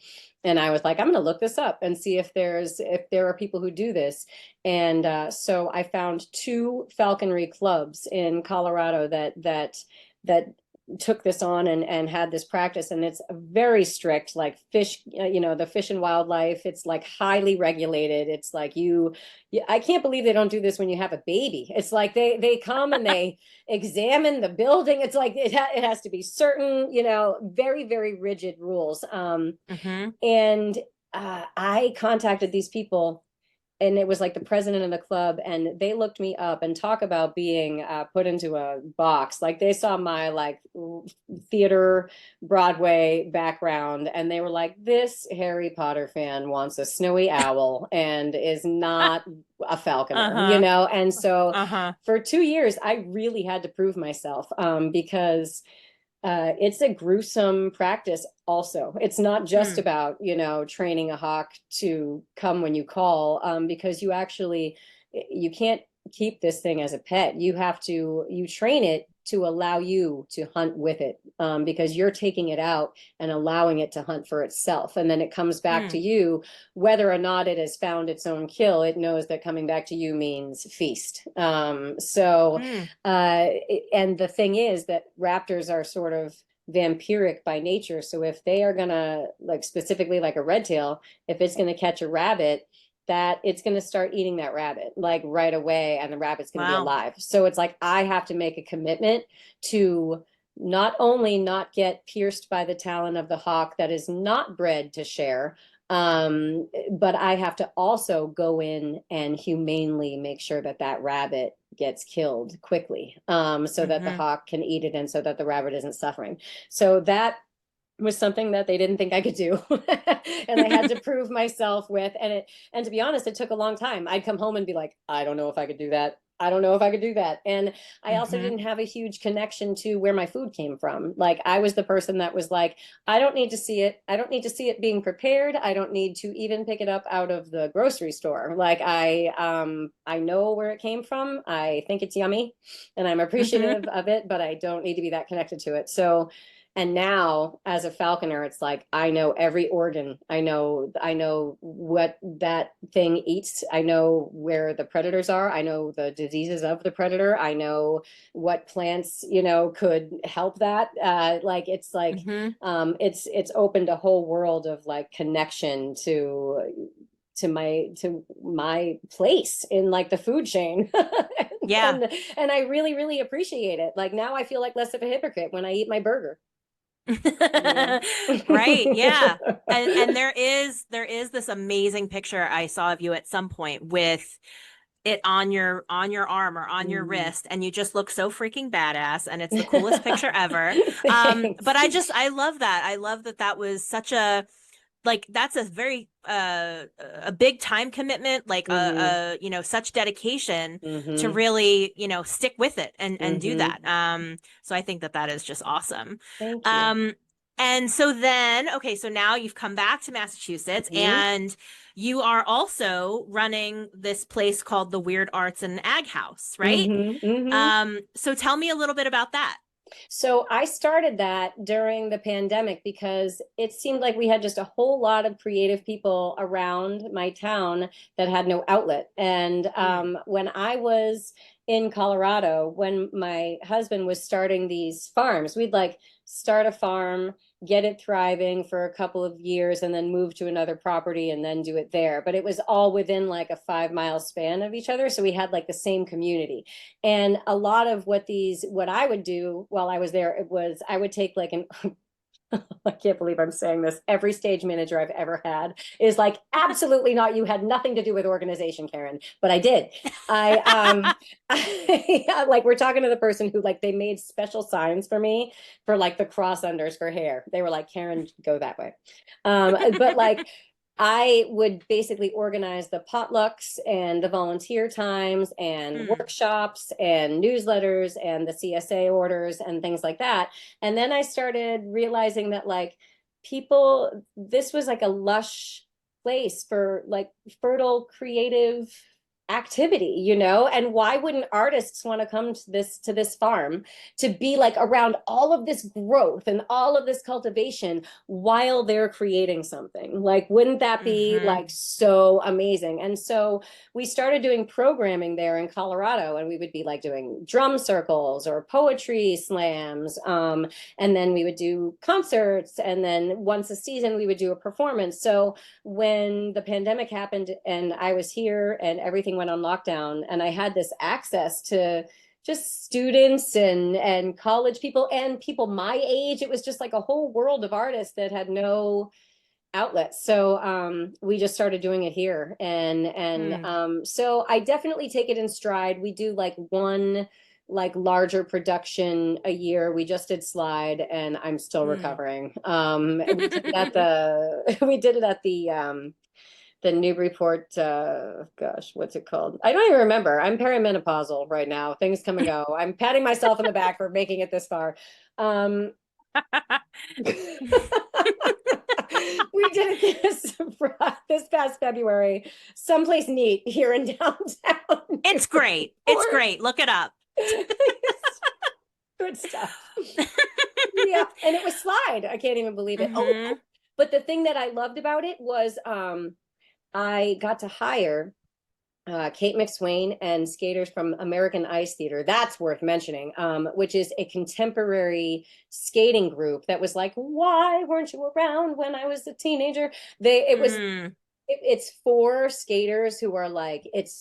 and I was like, I'm going to look this up and see if there are people who do this. And so I found two falconry clubs in Colorado that took this on and had this practice, and it's very strict, like fish, the fish and wildlife, it's like highly regulated. It's like I can't believe they don't do this when you have a baby. It's like they come and they examine the building. It's like it has to be certain, very, very rigid rules. Mm-hmm. And I contacted these people, and it was like the president of the club, and they looked me up, and talk about being put into a box. Like they saw my like theater Broadway background, and they were like, this Harry Potter fan wants a snowy owl and is not a falconer, Uh-huh. and so Uh-huh. for 2 years I really had to prove myself, because it's a gruesome practice also. It's not just Hmm. about, training a hawk to come when you call, because you can't keep this thing as a pet. You train it to allow you to hunt with it, because you're taking it out and allowing it to hunt for itself. And then it comes back to Hmm. you, whether or not it has found its own kill, it knows that coming back to you means feast. Hmm. Uh, and the thing is that raptors are sort of vampiric by nature. So if they are gonna, like specifically like a red tail, if it's gonna catch a rabbit, that it's going to start eating that rabbit like right away, and the rabbit's going to be Wow. alive. So it's like I have to make a commitment to not only not get pierced by the talon of the hawk that is not bred to share, but I have to also go in and humanely make sure that that rabbit gets killed quickly, so that the Mm-hmm. hawk can eat it, and so that the rabbit isn't suffering. So that was something that they didn't think I could do. And I had to prove myself with, and to be honest, it took a long time. I'd come home and be like, I don't know if I could do that. I don't know if I could do that. And I also Mm-hmm. didn't have a huge connection to where my food came from. Like I was the person that was like, I don't need to see it. I don't need to see it being prepared. I don't need to even pick it up out of the grocery store. Like I know where it came from. I think it's yummy and I'm Mm-hmm. appreciative of it, but I don't need to be that connected to it. So and now as a falconer, it's like I know every organ. I know what that thing eats. I know where the predators are. I know the diseases of the predator. I know what plants, could help that. Mm-hmm. It's opened a whole world of like connection to my place in like the food chain. Yeah. And I really, really appreciate it. Like now I feel like less of a hypocrite when I eat my burger. You Right. Yeah. know? And there is this amazing picture I saw of you at some point with it on your arm or on your Mm. wrist, and you just look so freaking badass, and it's the coolest picture ever. But Thanks. I love that. I love that that was such a like that's a very a big time commitment, like Mm-hmm. you know, such dedication to Mm-hmm. really, you know, stick with it and do Mm-hmm. that. So I think that that is just awesome. Thank you. Um, and so then, okay, so now you've come back to Massachusetts Mm-hmm. and you are also running this place called the Weird Arts and Ag House, right? Mm-hmm. Mm-hmm. So tell me a little bit about that. So I started that during the pandemic because it seemed like we had just a whole lot of creative people around my town that had no outlet. And Mm, when I was in Colorado, when my husband was starting these farms, we'd like start a farm, get it thriving for a couple of years, and then move to another property and then do it there. But it was all within like a 5 mile span of each other. So we had like the same community. And a lot of what I would do while I was there, it was I would take like an I can't believe I'm saying this. Every stage manager I've ever had is like, absolutely not. You had nothing to do with organization, Caren, but I did. Like we're talking to the person who like they made special signs for me for like the cross unders for hair. They were like, Caren, go that way. But like I would basically organize the potlucks and the volunteer times and mm, workshops and newsletters and the CSA orders and things like that. And then I started realizing that like people, this was like a lush place for like fertile, creative activity, you know? And why wouldn't artists want to come to this farm to be like around all of this growth and all of this cultivation while they're creating something? Like, wouldn't that be hmm like so amazing? And so we started doing programming there in Colorado, and we would be like doing drum circles or poetry slams. And then we would do concerts. And then once a season, we would do a performance. So when the pandemic happened and I was here and everything went on lockdown, and I had this access to just students and college people and people my age, it was just like a whole world of artists that had no outlets. So we just started doing it here, and mm, so I definitely take it in stride. We do like one like larger production a year. We just did Slide, and I'm still mm. recovering. We did it at the we did it at the Newburyport, gosh, what's it called? I don't even remember. I'm perimenopausal right now. Things come and go. I'm patting myself on the back for making it this far. Um, we did it this past February, someplace neat here in downtown It's great. It's Newburyport. great. Look it up. Good stuff. Yeah, and it was Slide. I can't even believe it. Oh, Hmm but the thing that I loved about it was I got to hire Kate McSwain and skaters from American Ice Theater. That's worth mentioning, which is a contemporary skating group that was like, why weren't you around when I was a teenager? It was Mm. it's for skaters who are like it's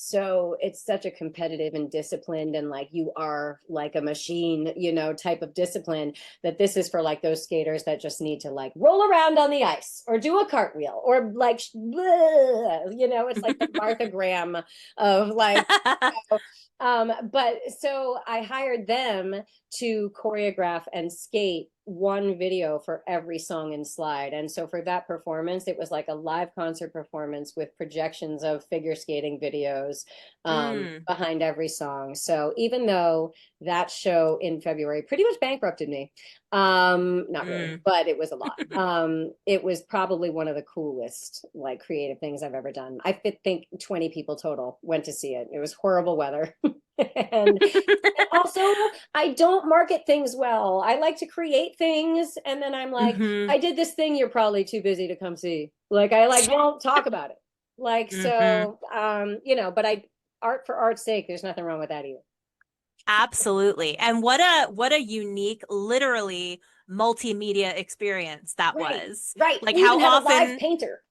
such a competitive and disciplined and like you are like a machine, you know, type of discipline, that this is for like those skaters that just need to like roll around on the ice or do a cartwheel or like you know, it's like the Martha Graham of like but so I hired them to choreograph and skate one video for every song in Slide. And so for that performance, it was like a live concert performance with projections of figure skating videos Mm. behind every song. So even though that show in February pretty much bankrupted me, not really, Mm. but it was a lot. It was probably one of the coolest like creative things I've ever done. I think 20 people total went to see it. It was horrible weather. and also, I don't market things well. I like to create things, and then I'm like, hmm I did this thing you're probably too busy to come see. Like I like won't talk about it. Like hmm so you know, but I art for art's sake, there's nothing wrong with that either. Absolutely. And what a unique, literally multimedia experience that Right. was. Right. Like We how even had a live often painter.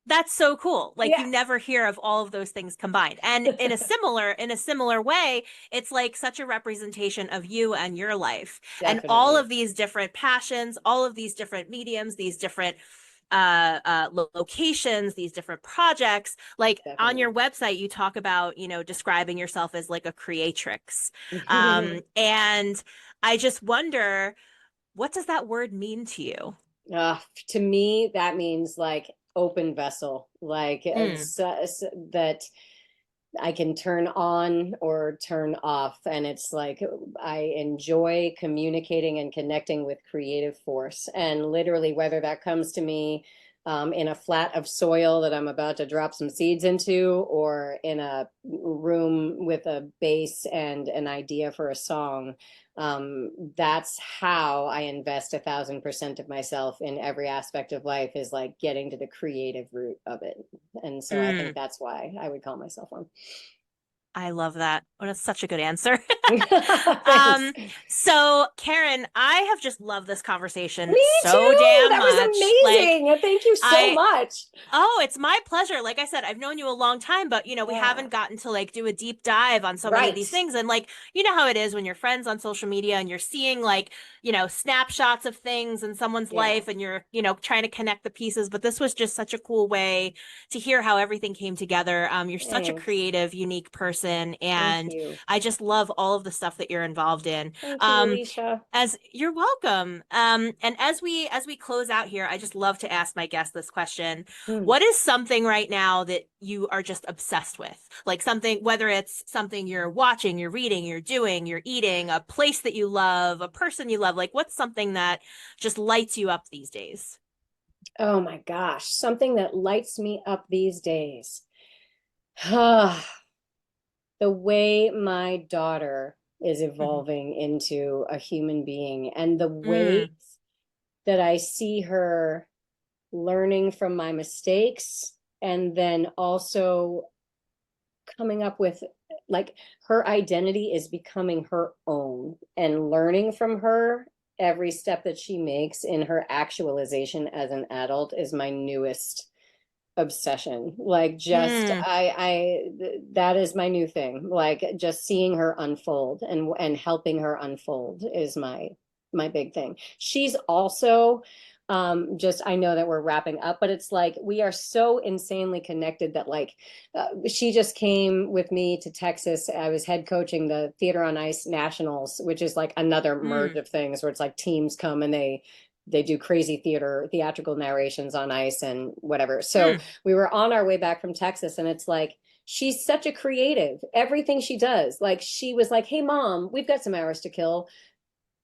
that's so cool. Like you Yeah. never hear of all of those things combined. And in a similar way, it's like such a representation of you and your life and all Definitely. of these different passions, all of these different mediums, these different locations, these different projects. Like on your Definitely. website, you talk about, you know, describing yourself as like a creatrix. And I just wonder, what does that word mean to you? To me, that means like open vessel, like Mm, that I can turn on or turn off. And it's like I enjoy communicating and connecting with creative force. And literally, whether that comes to me in a flat of soil that I'm about to drop some seeds into, or in a room with a bass and an idea for a song, that's how I invest 1,000% of myself in every aspect of life, is like getting to the creative root of it. And so I think mm. that's why I would call myself one. I love that. Oh, that's such a good answer. Thanks. Um, so Caren, I have just loved this conversation Me so too. damn That was much. Like, amazing. Thank you so I much. Oh, it's my pleasure. Like I said, I've known you a long time, but we Yeah. haven't gotten to like do a deep dive on so many of Right. these things. And like, you know how it is when you're friends on social media and you're seeing like, snapshots of things in someone's Yeah. life and you're, trying to connect the pieces. But this was just such a cool way to hear how everything came together. You're such a Thanks. creative, unique person, Thank and you. I just love all of the stuff that you're involved in. Thank you, Um, Alicia. as you're welcome. And as we close out here, I just love to ask my guests this question. Hmm. What is something right now that you are just obsessed with? Like something, whether it's something you're watching, you're reading, you're doing, you're eating, a place that you love, a person you love. Like what's something that just lights you up these days? Oh my gosh. Something that lights me up these days. The way my daughter is Hmm. evolving into a human being, and the ways Mm, that I see her learning from my mistakes, and then also coming up with, like, her identity is becoming her own, and learning from her every step that she makes in her actualization as an adult is my newest obsession. Like, just mm. that is my new thing. Like, just seeing her unfold and helping her unfold is my big thing. She's also just, I know that we're wrapping up, but it's like we are so insanely connected that, like, she just came with me to Texas. I was head coaching the Theater on Ice Nationals, which is like another merge Mm, of things where it's like teams come and they do crazy theatrical narrations on ice and whatever. So mm, we were on our way back from Texas, and it's like she's such a creative. Everything she does, like, she was like, "Hey mom, we've got some hours to kill."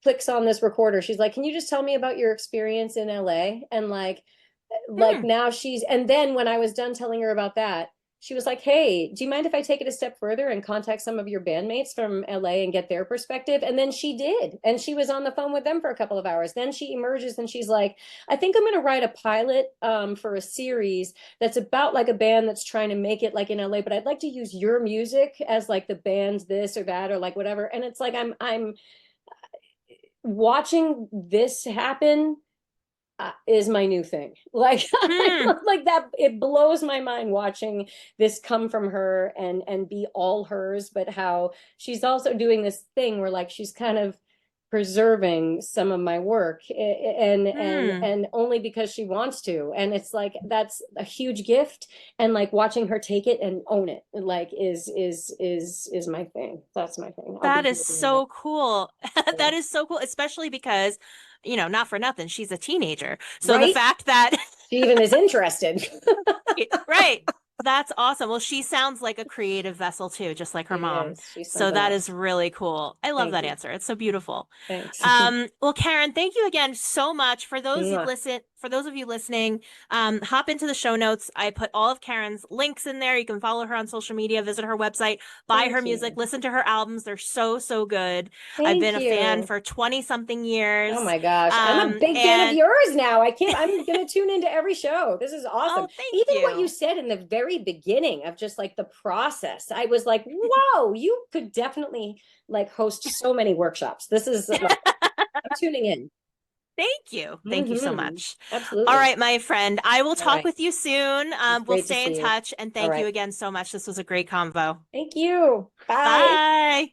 Clicks on this recorder. She's like, "Can you just tell me about your experience in LA?" And like mm. now and then when I was done telling her about that, she was like, "Hey, do you mind if I take it a step further and contact some of your bandmates from LA and get their perspective?" And then she did. And she was on the phone with them for a couple of hours. Then she emerges and she's like, "I think I'm going to write a pilot for a series that's about like a band that's trying to make it like in LA, but I'd like to use your music as like the band's this or that or like whatever." And it's like I'm watching this happen is my new thing. Like, Hmm. like that, it blows my mind watching this come from her and be all hers, but how she's also doing this thing where, like, she's kind of preserving some of my work, Hmm. and only because she wants to. And it's like that's a huge gift, and like watching her take it and own it, like, is my thing. That's my thing. I'll be That is here doing it. so cool. Yeah. That is so cool, especially because, not for nothing, she's a teenager. So the Right, fact that she even is interested. Right. That's awesome. Well, she sounds like a creative vessel too, just like her She mom. is. She's So something that is else. really cool. I love Thank that you. answer. It's so beautiful. Thanks. Well, Caren, thank you again so much. Mwah. For those of you listening, hop into the show notes. I put all of Karen's links in there. You can follow her on social media, visit her website, buy her Thank music, you. listen to her albums. They're so, so good. I've been Thank a fan you. for 20 something Oh years. my gosh. I'm a big fan of And yours now. I'm going to tune into every show. This is awesome. oh, thank Even what you you. said in the very beginning of just like the process, I was like, whoa, you could definitely like host so many workshops. This is like, I'm tuning in. Thank you. Thank you so Hmm. much. All Absolutely. right, my friend. I will All talk right. with you soon. It was We'll great to stay in see you. touch and All thank you right. again so much. This was a great convo. Thank you. Bye. Bye.